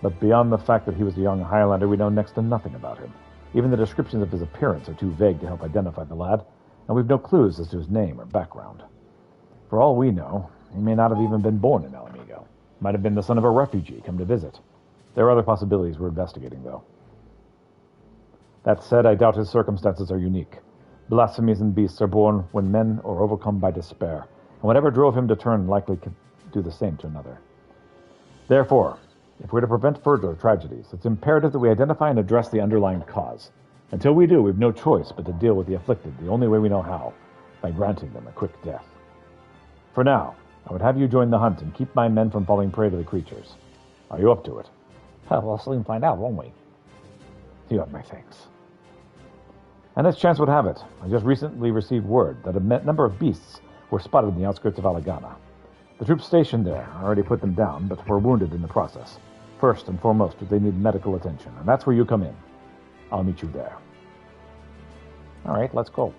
But beyond the fact that he was a young Highlander, we know next to nothing about him. Even the descriptions of his appearance are too vague to help identify the lad, and we've no clues as to his name or background. For all we know, he may not have even been born in Alamigo. Might have been the son of a refugee come to visit. There are other possibilities we're investigating, though. That said, I doubt his circumstances are unique. Blasphemies and beasts are born when men are overcome by despair, and whatever drove him to turn likely could do the same to another. Therefore, if we're to prevent further tragedies, it's imperative that we identify and address the underlying cause. Until we do, we've no choice but to deal with the afflicted the only way we know how, by granting them a quick death. For now, I would have you join the hunt and keep my men from falling prey to the creatures. Are you up to it? We'll soon find out, won't we? You have my thanks. And as chance would have it, I just recently received word that a number of beasts were spotted in the outskirts of Alagana. The troops stationed there already put them down, but were wounded in the process. First and foremost, they need medical attention, and that's where you come in. I'll meet you there. All right, let's go.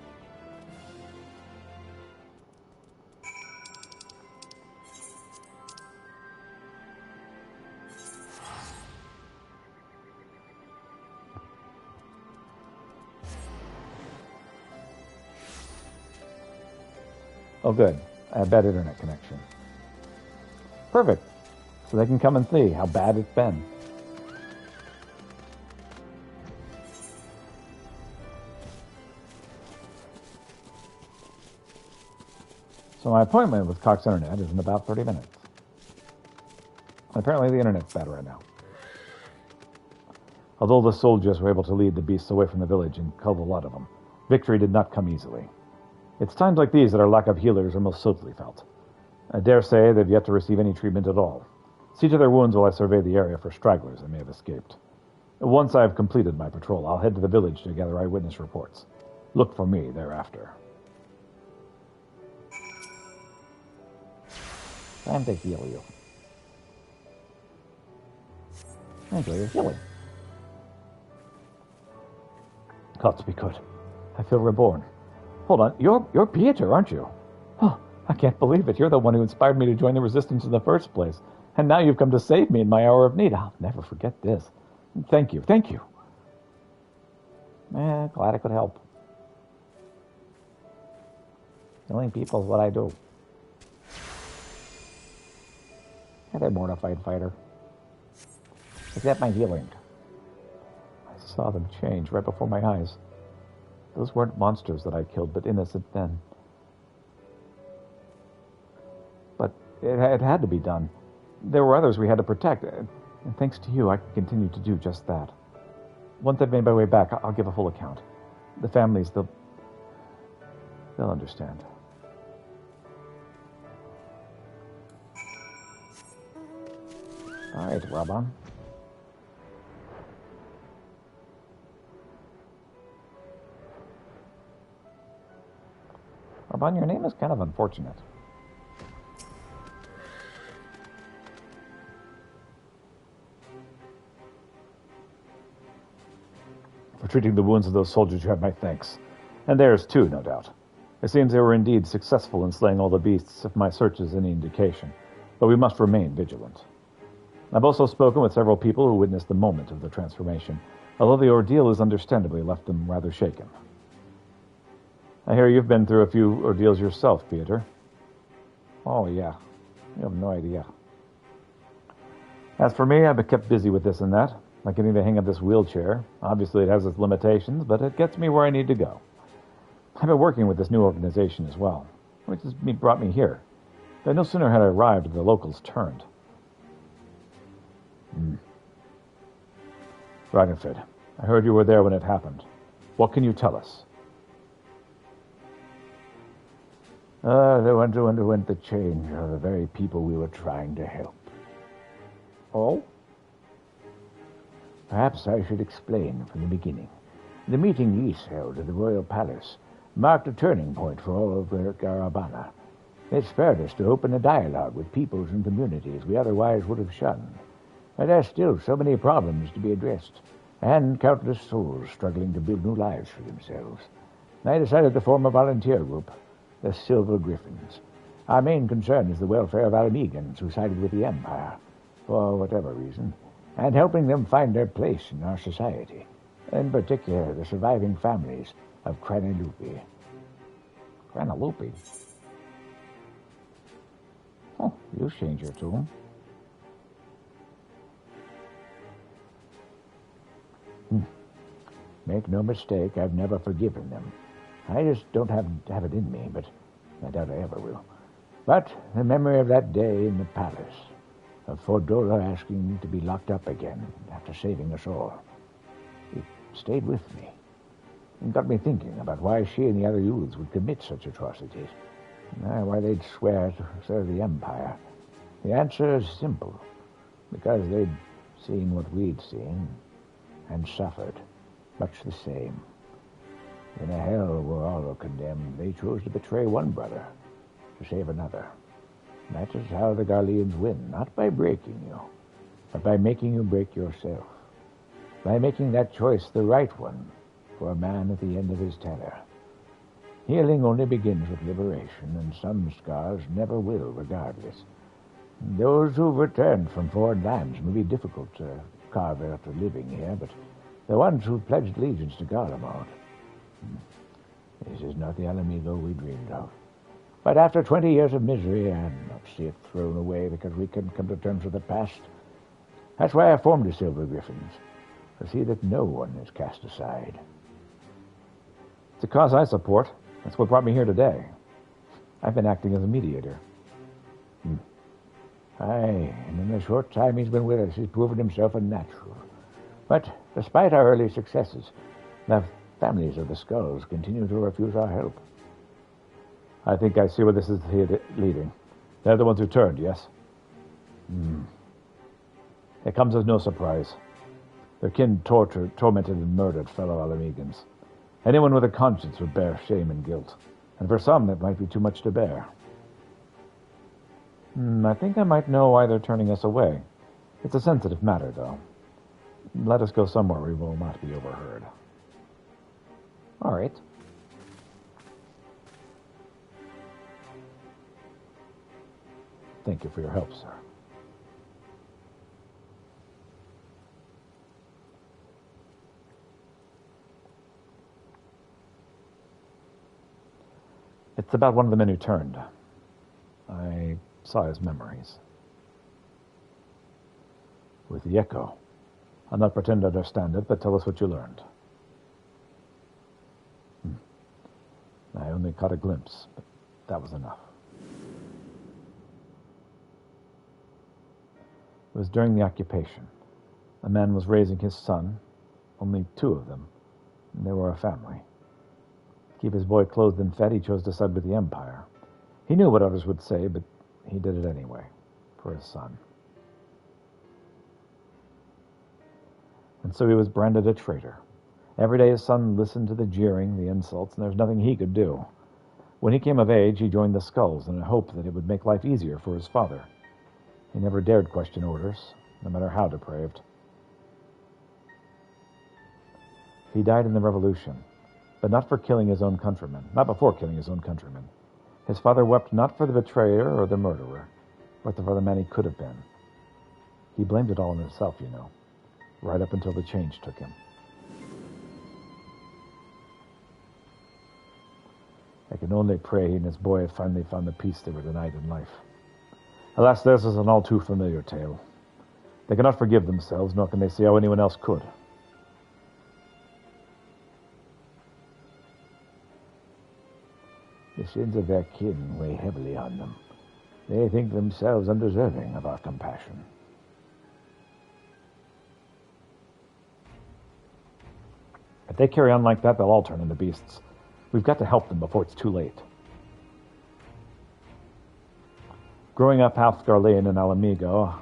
Oh, good. I have bad internet connection. Perfect. So they can come and see how bad it's been. So my appointment with Cox Internet is in about 30 minutes. Apparently the internet's bad right now. Although the soldiers were able to lead the beasts away from the village and kill a lot of them, victory did not come easily. It's times like these that our lack of healers are most socially felt. I dare say they've yet to receive any treatment at all. See to their wounds while I survey the area for stragglers that may have escaped. Once I have completed my patrol, I'll head to the village to gather eyewitness reports. Look for me thereafter. Time to heal you. Enjoy your healing. Gods be good. I feel reborn. Hold on, you're Pieter, aren't you? Oh, I can't believe it. You're the one who inspired me to join the Resistance in the first place. And now you've come to save me in my hour of need. I'll never forget this. Thank you, thank you. Glad I could help. Killing people is what I do. And a mortified fighter. Except my healing. I saw them change right before my eyes. Those weren't monsters that I killed, but innocent men. But it had to be done. There were others we had to protect, and thanks to you, I can continue to do just that. Once I've made my way back, I'll give a full account. The families, they'll understand. All right, Raban. Raban, your name is kind of unfortunate. For treating the wounds of those soldiers, you have my thanks. And theirs too, no doubt. It seems they were indeed successful in slaying all the beasts, if my search is any indication. But we must remain vigilant. I've also spoken with several people who witnessed the moment of the transformation, although the ordeal has understandably left them rather shaken. I hear you've been through a few ordeals yourself, Pieter. Oh, yeah. You have no idea. As for me, I've been kept busy with this and that, like getting the hang of this wheelchair. Obviously, it has its limitations, but it gets me where I need to go. I've been working with this new organization as well, which has brought me here. But no sooner had I arrived than the locals turned. Dragonfid, I heard you were there when it happened. What can you tell us? The ones who underwent the change are the very people we were trying to help. Oh? Perhaps I should explain from the beginning. The meeting Ys held at the royal palace marked a turning point for all of Garabana. It spurred us to open a dialogue with peoples and communities we otherwise would have shunned. But there's still so many problems to be addressed, and countless souls struggling to build new lives for themselves. I decided to form a volunteer group, the Silver Griffins. Our main concern is the welfare of Alamegans who sided with the Empire, for whatever reason, and helping them find their place in our society, in particular the surviving families of Cranalupi. Cranalupi? Oh, you changed your tune. Make no mistake, I've never forgiven them. I just don't have it in me, but I doubt I ever will. But the memory of that day in the palace, of Fordola asking me to be locked up again after saving us all, it stayed with me. It got me thinking about why she and the other youths would commit such atrocities, why they'd swear to serve the Empire. The answer is simple, because they'd seen what we'd seen, and suffered much the same. In a hell where all are condemned, they chose to betray one brother to save another. That is how the Garleans win, not by breaking you, but by making you break yourself, by making that choice the right one for a man at the end of his tether. Healing only begins with liberation, and some scars never will, regardless. Those who've returned from foreign lands may be difficult to carve out a living here, but the ones who pledged allegiance to Garlemald, this is not the Alamigo we dreamed of. But after 20 years of misery, I'd not see it thrown away because we couldn't come to terms with the past. That's why I formed the Silver Griffins, to see that no one is cast aside. It's a cause I support. That's what brought me here today. I've been acting as a mediator. Aye, and in the short time he's been with us, he's proven himself a natural. But despite our early successes, the families of the Skulls continue to refuse our help. I think I see where this is leading. They're the ones who turned, yes? It comes as no surprise. Their kin tormented and murdered fellow Alamegans. Anyone with a conscience would bear shame and guilt. And for some, that might be too much to bear. I think I might know why they're turning us away. It's a sensitive matter, though. Let us go somewhere we will not be overheard. All right. Thank you for your help, sir. It's about one of the men who turned. I saw his memories. With the echo. I'll not pretend to understand it, but tell us what you learned. I only caught a glimpse, but that was enough. It was during the occupation. A man was raising his son, only 2 of them, and they were a family. To keep his boy clothed and fed, he chose to side with the Empire. He knew what others would say, but he did it anyway, for his son. And so he was branded a traitor. Every day his son listened to the jeering, the insults, and there was nothing he could do. When he came of age, he joined the Skulls in a hope that it would make life easier for his father. He never dared question orders, no matter how depraved. He died in the Revolution, but not for killing his own countrymen, not before killing his own countrymen. His father wept not for the betrayer or the murderer, but for the man he could have been. He blamed it all on himself, you know, right up until the change took him. I can only pray he and his boy have finally found the peace they were denied in life. Alas, theirs is an all too familiar tale. They cannot forgive themselves, nor can they see how anyone else could. The sins of their kin weigh heavily on them. They think themselves undeserving of our compassion. If they carry on like that, they'll all turn into beasts. We've got to help them before it's too late. Growing up half Garlean in Alamigo,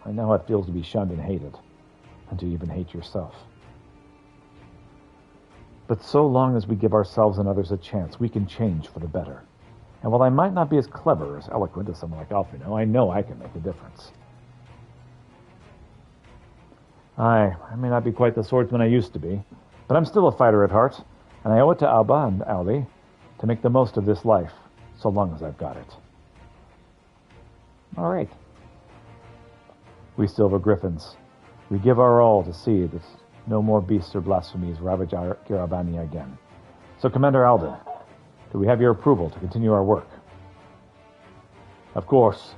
I know how it feels to be shunned and hated, and to even hate yourself. But so long as we give ourselves and others a chance, we can change for the better. And while I might not be as clever or as eloquent as someone like Alfino, I know I can make a difference. I may not be quite the swordsman I used to be, but I'm still a fighter at heart, and I owe it to Alba and Ali to make the most of this life, so long as I've got it. All right. We Silver Griffins, we give our all to see that no more beasts or blasphemies ravage our Girabania again. So, Commander Alden, do we have your approval to continue our work? Of course.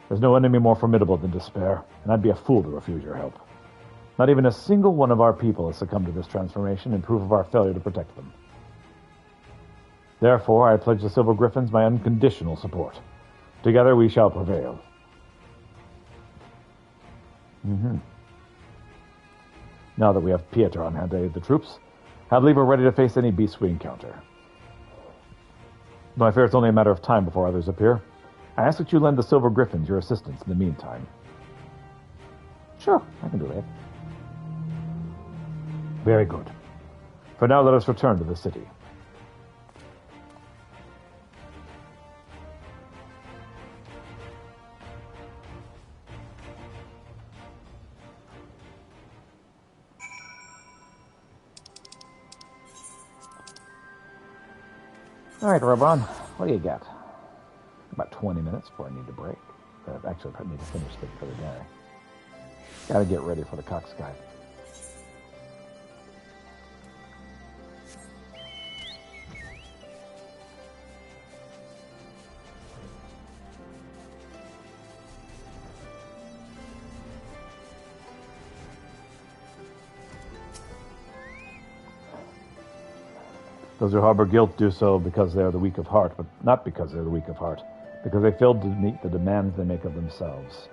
There's no enemy more formidable than despair, and I'd be a fool to refuse your help. Not even a single one of our people has succumbed to this transformation in proof of our failure to protect them. Therefore, I pledge the Silver Griffins my unconditional support. Together we shall prevail. Now that we have Pieter on hand to aid the troops, I believe we're ready to face any beast we encounter. Though I fear it's only a matter of time before others appear, I ask that you lend the Silver Griffins your assistance in the meantime. Sure, I can do that. Very good. For now, let us return to the city. All right, Robon, what do you got? About 20 minutes before I need to break. Actually, I need to finish it for the day. Gotta get ready for the cocksky. Those who harbor guilt do so because they are the weak of heart, but not because they are the weak of heart, because they failed to meet the demands they make of themselves.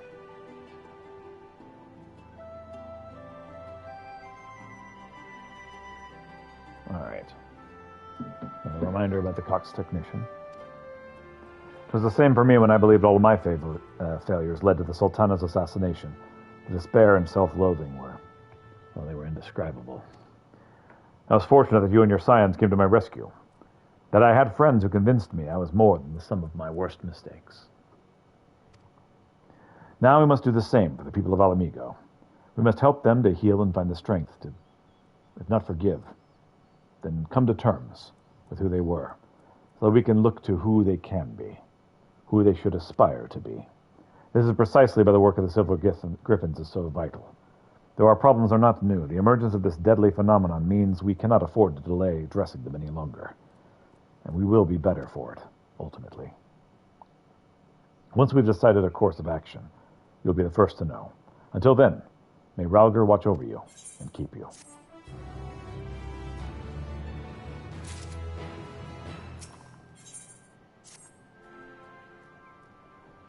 All right. A reminder about the Cox technician. It was the same for me when I believed all of my failures led to the Sultana's assassination. The despair and self-loathing they were indescribable. I was fortunate that you and your scions came to my rescue, that I had friends who convinced me I was more than the sum of my worst mistakes. Now we must do the same for the people of Alamigo. We must help them to heal and find the strength to, if not forgive, then come to terms with who they were, so that we can look to who they can be, who they should aspire to be. This is precisely why the work of the Silver Griffins is so vital. Though our problems are not new, the emergence of this deadly phenomenon means we cannot afford to delay addressing them any longer. And we will be better for it, ultimately. Once we've decided a course of action, you'll be the first to know. Until then, may Ralger watch over you and keep you.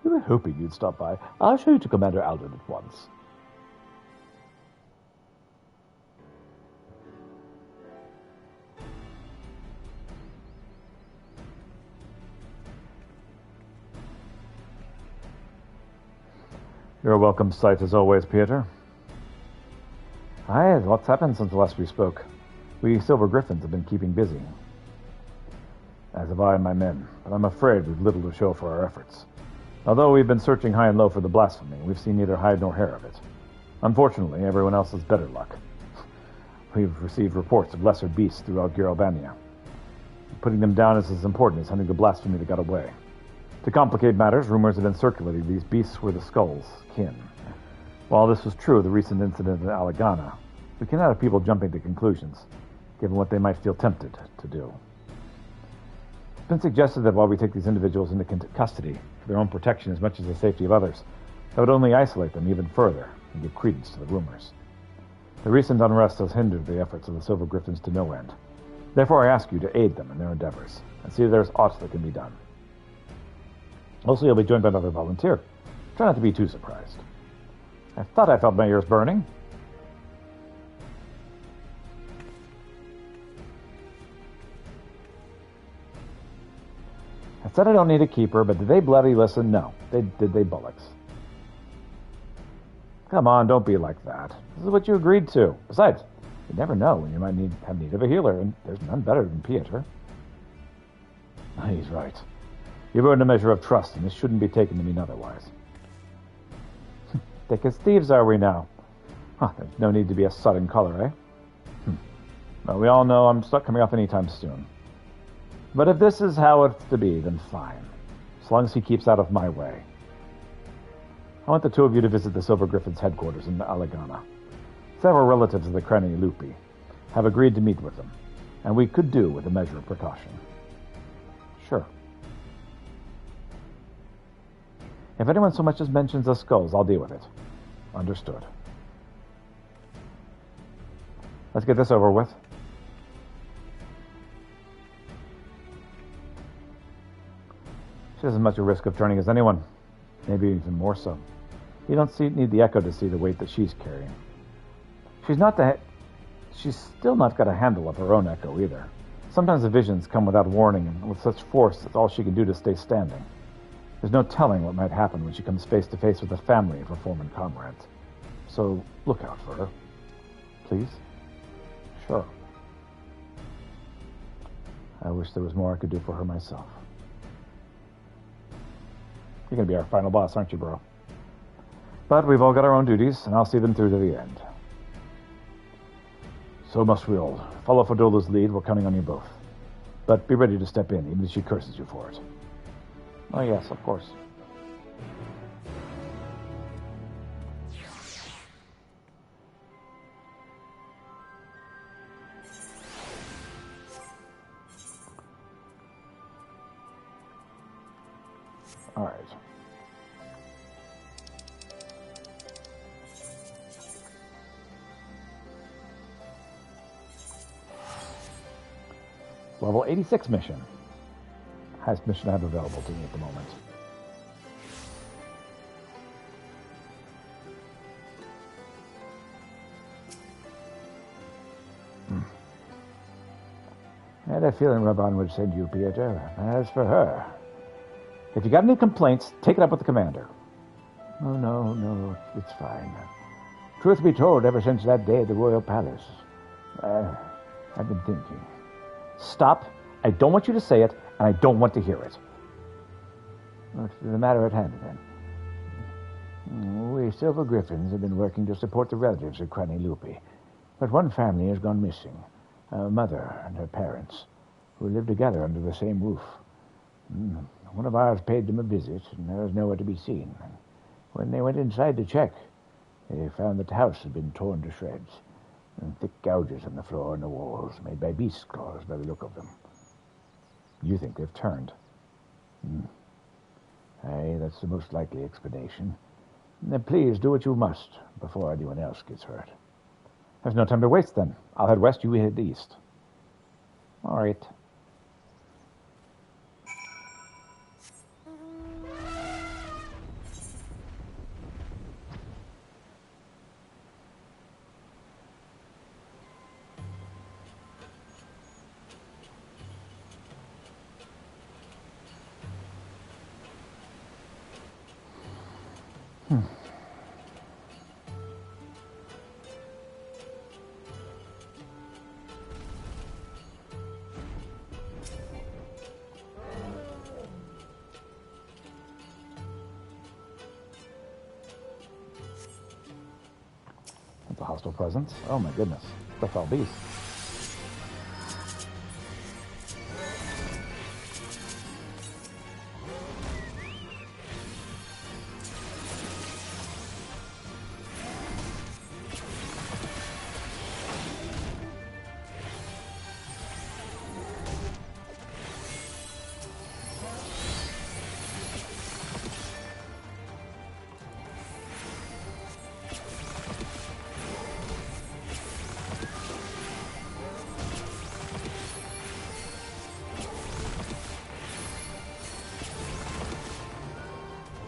We were hoping you'd stop by. I'll show you to Commander Alden at once. You're a welcome sight as always, Pieter. Aye, lots happened since the last we spoke. We Silver Griffins have been keeping busy. As have I and my men, but I'm afraid we've little to show for our efforts. Although we've been searching high and low for the blasphemy, we've seen neither hide nor hair of it. Unfortunately, everyone else has better luck. We've received reports of lesser beasts throughout Girobania. Putting them down is as important as hunting the blasphemy that got away. To complicate matters, rumors have been circulating these beasts were the Skull's kin. While this was true of the recent incident in Alagana, we cannot have people jumping to conclusions, given what they might feel tempted to do. It's been suggested that while we take these individuals into custody for their own protection as much as the safety of others, that would only isolate them even further and give credence to the rumors. The recent unrest has hindered the efforts of the Silver Griffins to no end. Therefore, I ask you to aid them in their endeavors and see if there is aught that can be done. Also, you'll be joined by another volunteer. Try not to be too surprised. I thought I felt my ears burning. I said I don't need a keeper, but did they bloody listen? No. They bollocks. Come on, don't be like that. This is what you agreed to. Besides, you never know when you might have need of a healer, and there's none better than Pieter. He's right. You've earned a measure of trust, and this shouldn't be taken to mean otherwise. Thick as thieves are we now? There's no need to be a sudden color, eh? Well, we all know I'm not coming off anytime soon. But if this is how it's to be, then fine. As long as he keeps out of my way. I want the two of you to visit the Silver Griffin's headquarters in Alagana. Several relatives of the Crani Lupi have agreed to meet with them, and we could do with a measure of precaution. Sure. If anyone so much as mentions the skulls, I'll deal with it. Understood. Let's get this over with. She's as much a risk of turning as anyone. Maybe even more so. You don't need the Echo to see the weight that she's carrying. She's still not got a handle of her own Echo either. Sometimes the visions come without warning, and with such force, that's all she can do to stay standing. There's no telling what might happen when she comes face to face with the family of her former comrades. So, look out for her. Please? Sure. I wish there was more I could do for her myself. You're going to be our final boss, aren't you, bro? But we've all got our own duties, and I'll see them through to the end. So must we all. Follow Fadola's lead, we're counting on you both. But be ready to step in, even if she curses you for it. Oh yes, of course. All right. Level 86 mission. Highest mission I have available to me at the moment. I had a feeling Raban would send you, Pieter. As for her, if you got any complaints, take it up with the commander. Oh, no, it's fine. Truth be told, ever since that day at the Royal Palace, I've been thinking. Stop. I don't want you to say it, and I don't want to hear it. What's the matter at hand, then? We Silver Griffins have been working to support the relatives of Crani Lupi, but one family has gone missing. A mother and her parents, who lived together under the same roof. One of ours paid them a visit, and there was nowhere to be seen. When they went inside to check, they found that the house had been torn to shreds, and thick gouges on the floor and the walls, made by beast claws by the look of them. You think they've turned? Aye, that's the most likely explanation. Then please do what you must before anyone else gets hurt. There's no time to waste, then. I'll head west, you head east. All right. That's a hostile presence. Oh my goodness. The fell beast.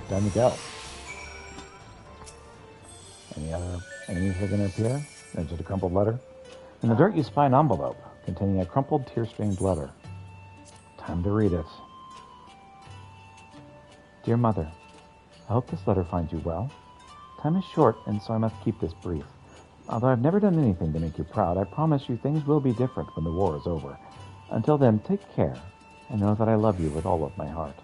Time to go. Any other enemies are going to appear? There's just a crumpled letter. In the dirt, you spy an envelope containing a crumpled, tear-stained letter. Time to read it. Dear Mother, I hope this letter finds you well. Time is short, and so I must keep this brief. Although I've never done anything to make you proud, I promise you things will be different when the war is over. Until then, take care, and know that I love you with all of my heart.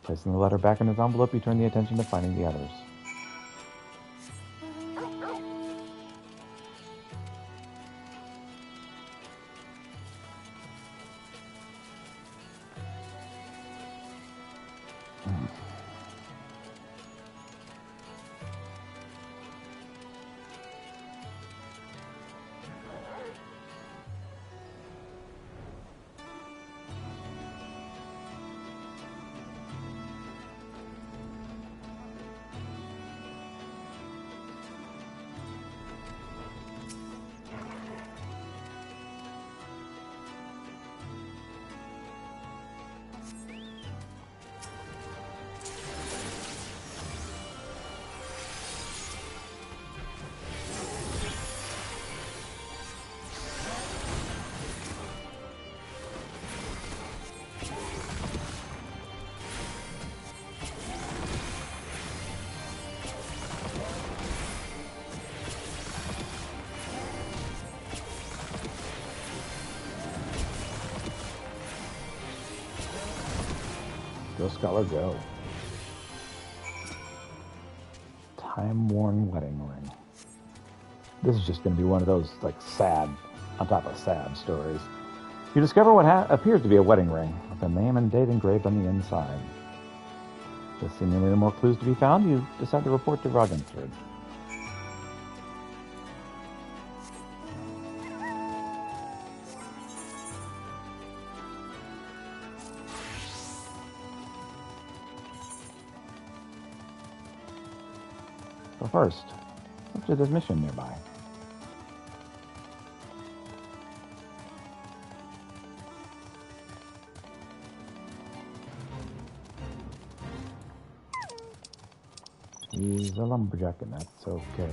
Placing the letter back in his envelope, he turned the attention to finding the others. Go, Scholar, go. Time-worn wedding ring. This is just going to be one of those, like, sad, on top of sad stories. You discover what appears to be a wedding ring, with a name and date engraved on the inside. With seemingly no more clues to be found, you decide to report to Ragnfrid. But first, let's do this mission nearby. He's a lumberjack, and that's okay.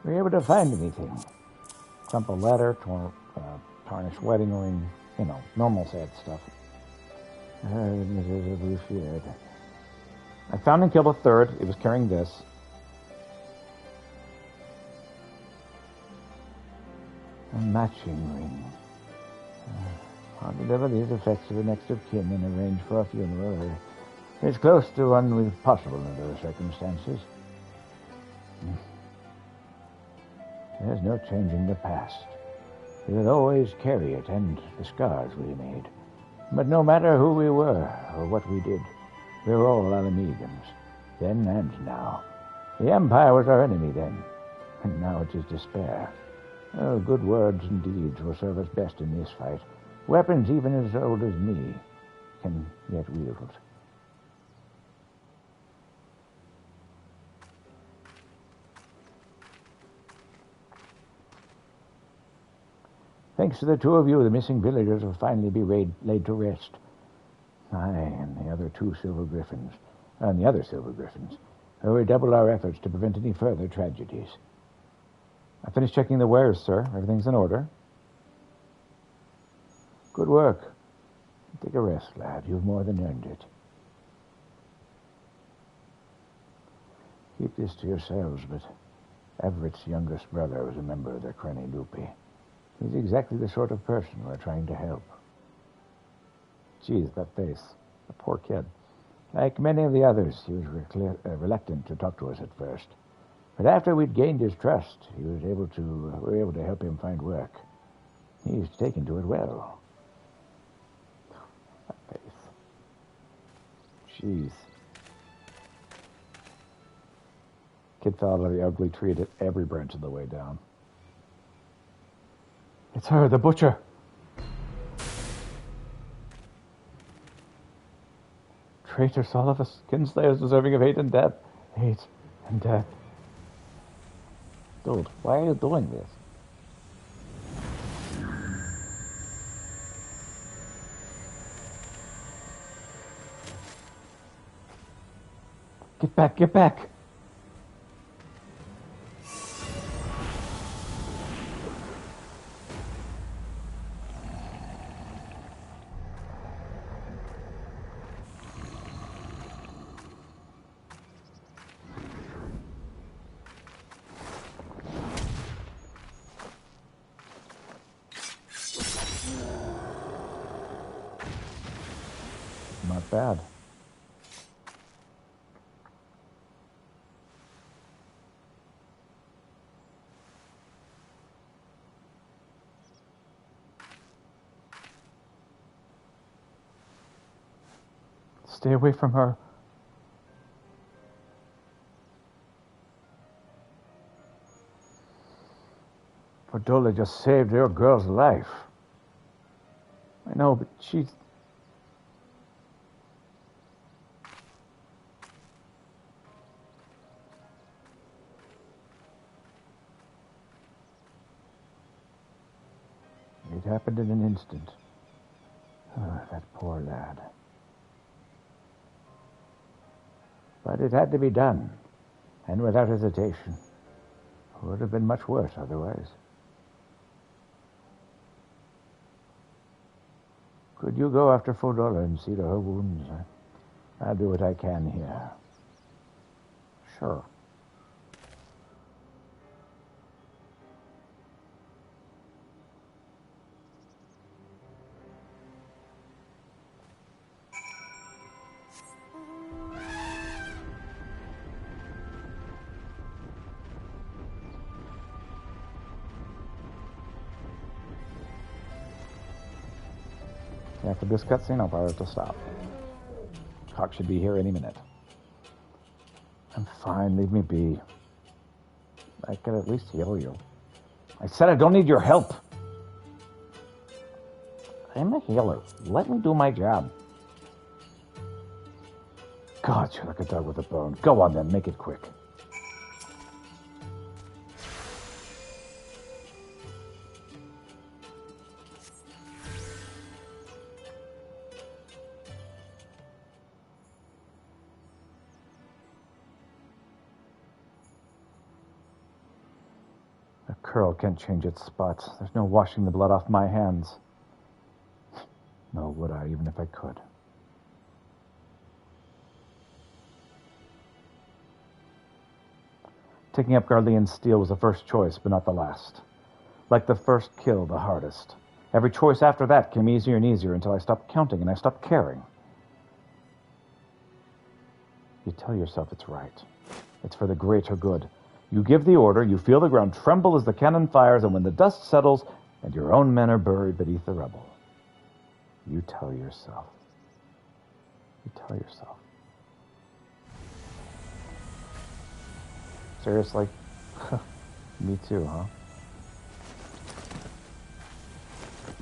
Were you able to find anything? Crumpled letter, tarnished wedding ring, normal sad stuff. I found and killed a third. It was carrying this. A matching ring. I'll deliver these effects to the next of kin and arrange for a funeral. It's close to one possible under the circumstances. There's no changing the past. We'll always carry it and the scars we made. But no matter who we were or what we did, we're all Alamegans, then and now. The Empire was our enemy then, and now it is despair. Oh, good words and deeds will serve us best in this fight. Weapons even as old as me can yet wield. Thanks to the two of you, the missing villagers will finally be laid to rest. I and the other silver griffins, will redouble our efforts to prevent any further tragedies. I finished checking the wares, sir. Everything's in order. Good work. Take a rest, lad. You've more than earned it. Keep this to yourselves, but Everett's youngest brother was a member of the Creni Lupi. He's exactly the sort of person we're trying to help. Geez, that face. The poor kid. Like many of the others, he was reluctant to talk to us at first. But after we'd gained his trust, we were able to help him find work. He's taken to it well. That face. Jeez. Kid fell out of the ugly tree at every branch of the way down. It's her, the butcher. Traitors, all of us, kinslayers deserving of hate and death. Hate and death. Dude, why are you doing this? Get back, get back! Not bad. Stay away from her. Fordola just saved your girl's life. I know, but she's... It happened in an instant. Oh, that poor lad. But it had to be done, and without hesitation. It would have been much worse otherwise. Could you go after Fordola and see to her wounds? I'll do what I can here. Sure. After this cutscene, I'll probably have to stop. Hawk should be here any minute. I'm fine, leave me be. I could at least heal you. I said I don't need your help. I'm a healer. Let me do my job. God, you're like a dog with a bone. Go on then, make it quick. A curl can't change its spots. There's no washing the blood off my hands. Nor would I, even if I could. Taking up Garlean's steel was the first choice, but not the last. Like the first kill, the hardest. Every choice after that came easier and easier until I stopped counting and I stopped caring. You tell yourself it's right. It's for the greater good. You give the order, you feel the ground tremble as the cannon fires, and when the dust settles and your own men are buried beneath the rubble, you tell yourself. You tell yourself. Seriously? Me too, huh?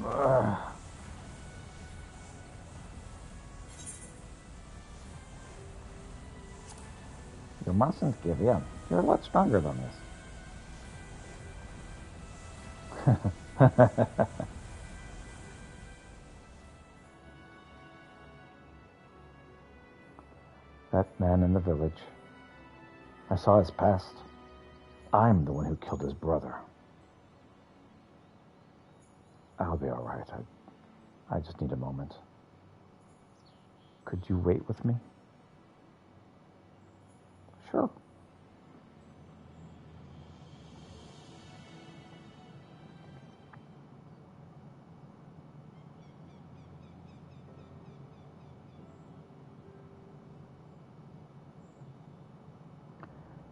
Ugh. You mustn't give in. You're a lot stronger than this. That man in the village. I saw his past. I'm the one who killed his brother. I'll be all right. I just need a moment. Could you wait with me? Sure.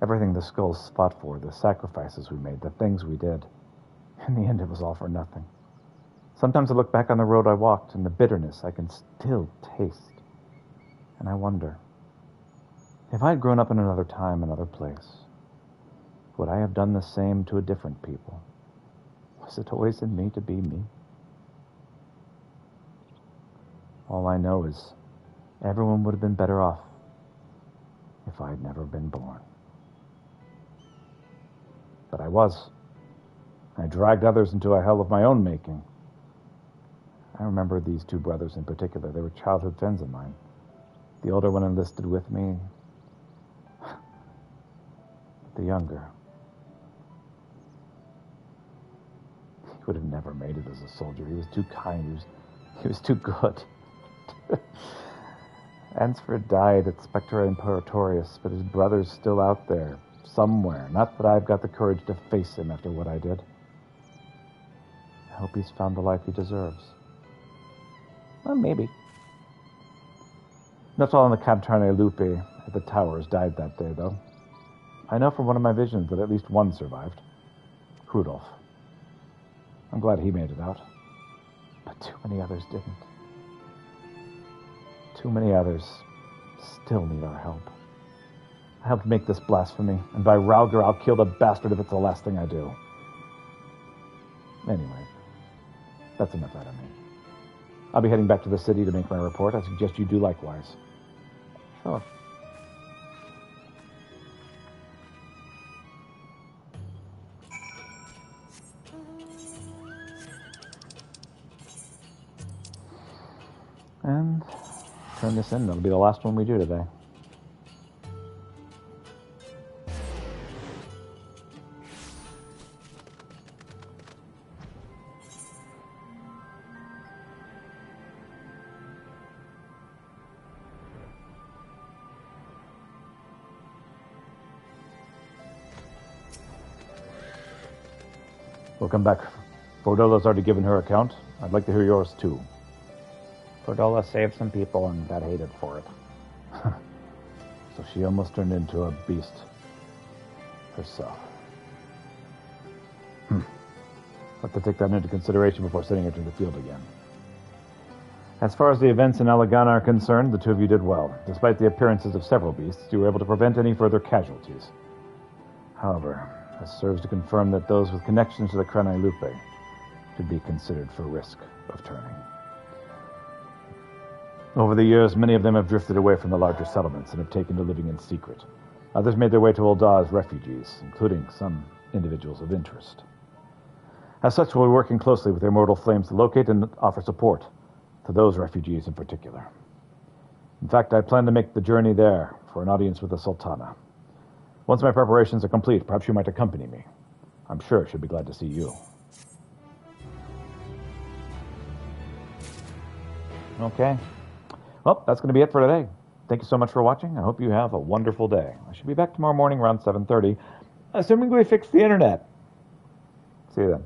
Everything the skulls fought for, the sacrifices we made, the things we did. In the end, it was all for nothing. Sometimes I look back on the road I walked, and the bitterness I can still taste. And I wonder, if I had grown up in another time, another place, would I have done the same to a different people? Was it always in me to be me? All I know is everyone would have been better off if I had never been born. But I was. I dragged others into a hell of my own making. I remember these two brothers in particular. They were childhood friends of mine. The older one enlisted with me. The younger. He would have never made it as a soldier. He was too kind. He was too good. Ansford died at Spectra Imperatorius, but his brother's still out there, somewhere. Not that I've got the courage to face him after what I did. I hope he's found the life he deserves. Well, maybe. Not all in the Cabtrane Lupe at the towers died that day, though. I know from one of my visions that at least one survived. Rudolph. I'm glad he made it out. But too many others didn't. Too many others still need our help. I helped make this blasphemy, and by Ralger, I'll kill the bastard if it's the last thing I do. Anyway, that's enough out of me. I'll be heading back to the city to make my report. I suggest you do likewise. Sure. And turn this in. That'll be the last one we do today. Welcome back. Fordola's already given her account. I'd like to hear yours, too. Fordola saved some people and got hated for it. So she almost turned into a beast herself. I'll have to take that into consideration before sending her to the field again. As far as the events in Elegana are concerned, the two of you did well. Despite the appearances of several beasts, you were able to prevent any further casualties. However, this serves to confirm that those with connections to the Crane Lupe should be considered for risk of turning. Over the years, many of them have drifted away from the larger settlements and have taken to living in secret. Others made their way to Ul'dah as refugees, including some individuals of interest. As such, we'll be working closely with Immortal Flames to locate and offer support to those refugees in particular. In fact, I plan to make the journey there for an audience with the Sultana. Once my preparations are complete, perhaps you might accompany me. I'm sure she'll be glad to see you. Okay. Well, that's going to be it for today. Thank you so much for watching. I hope you have a wonderful day. I should be back tomorrow morning around 7:30, assuming we fix the internet. See you then.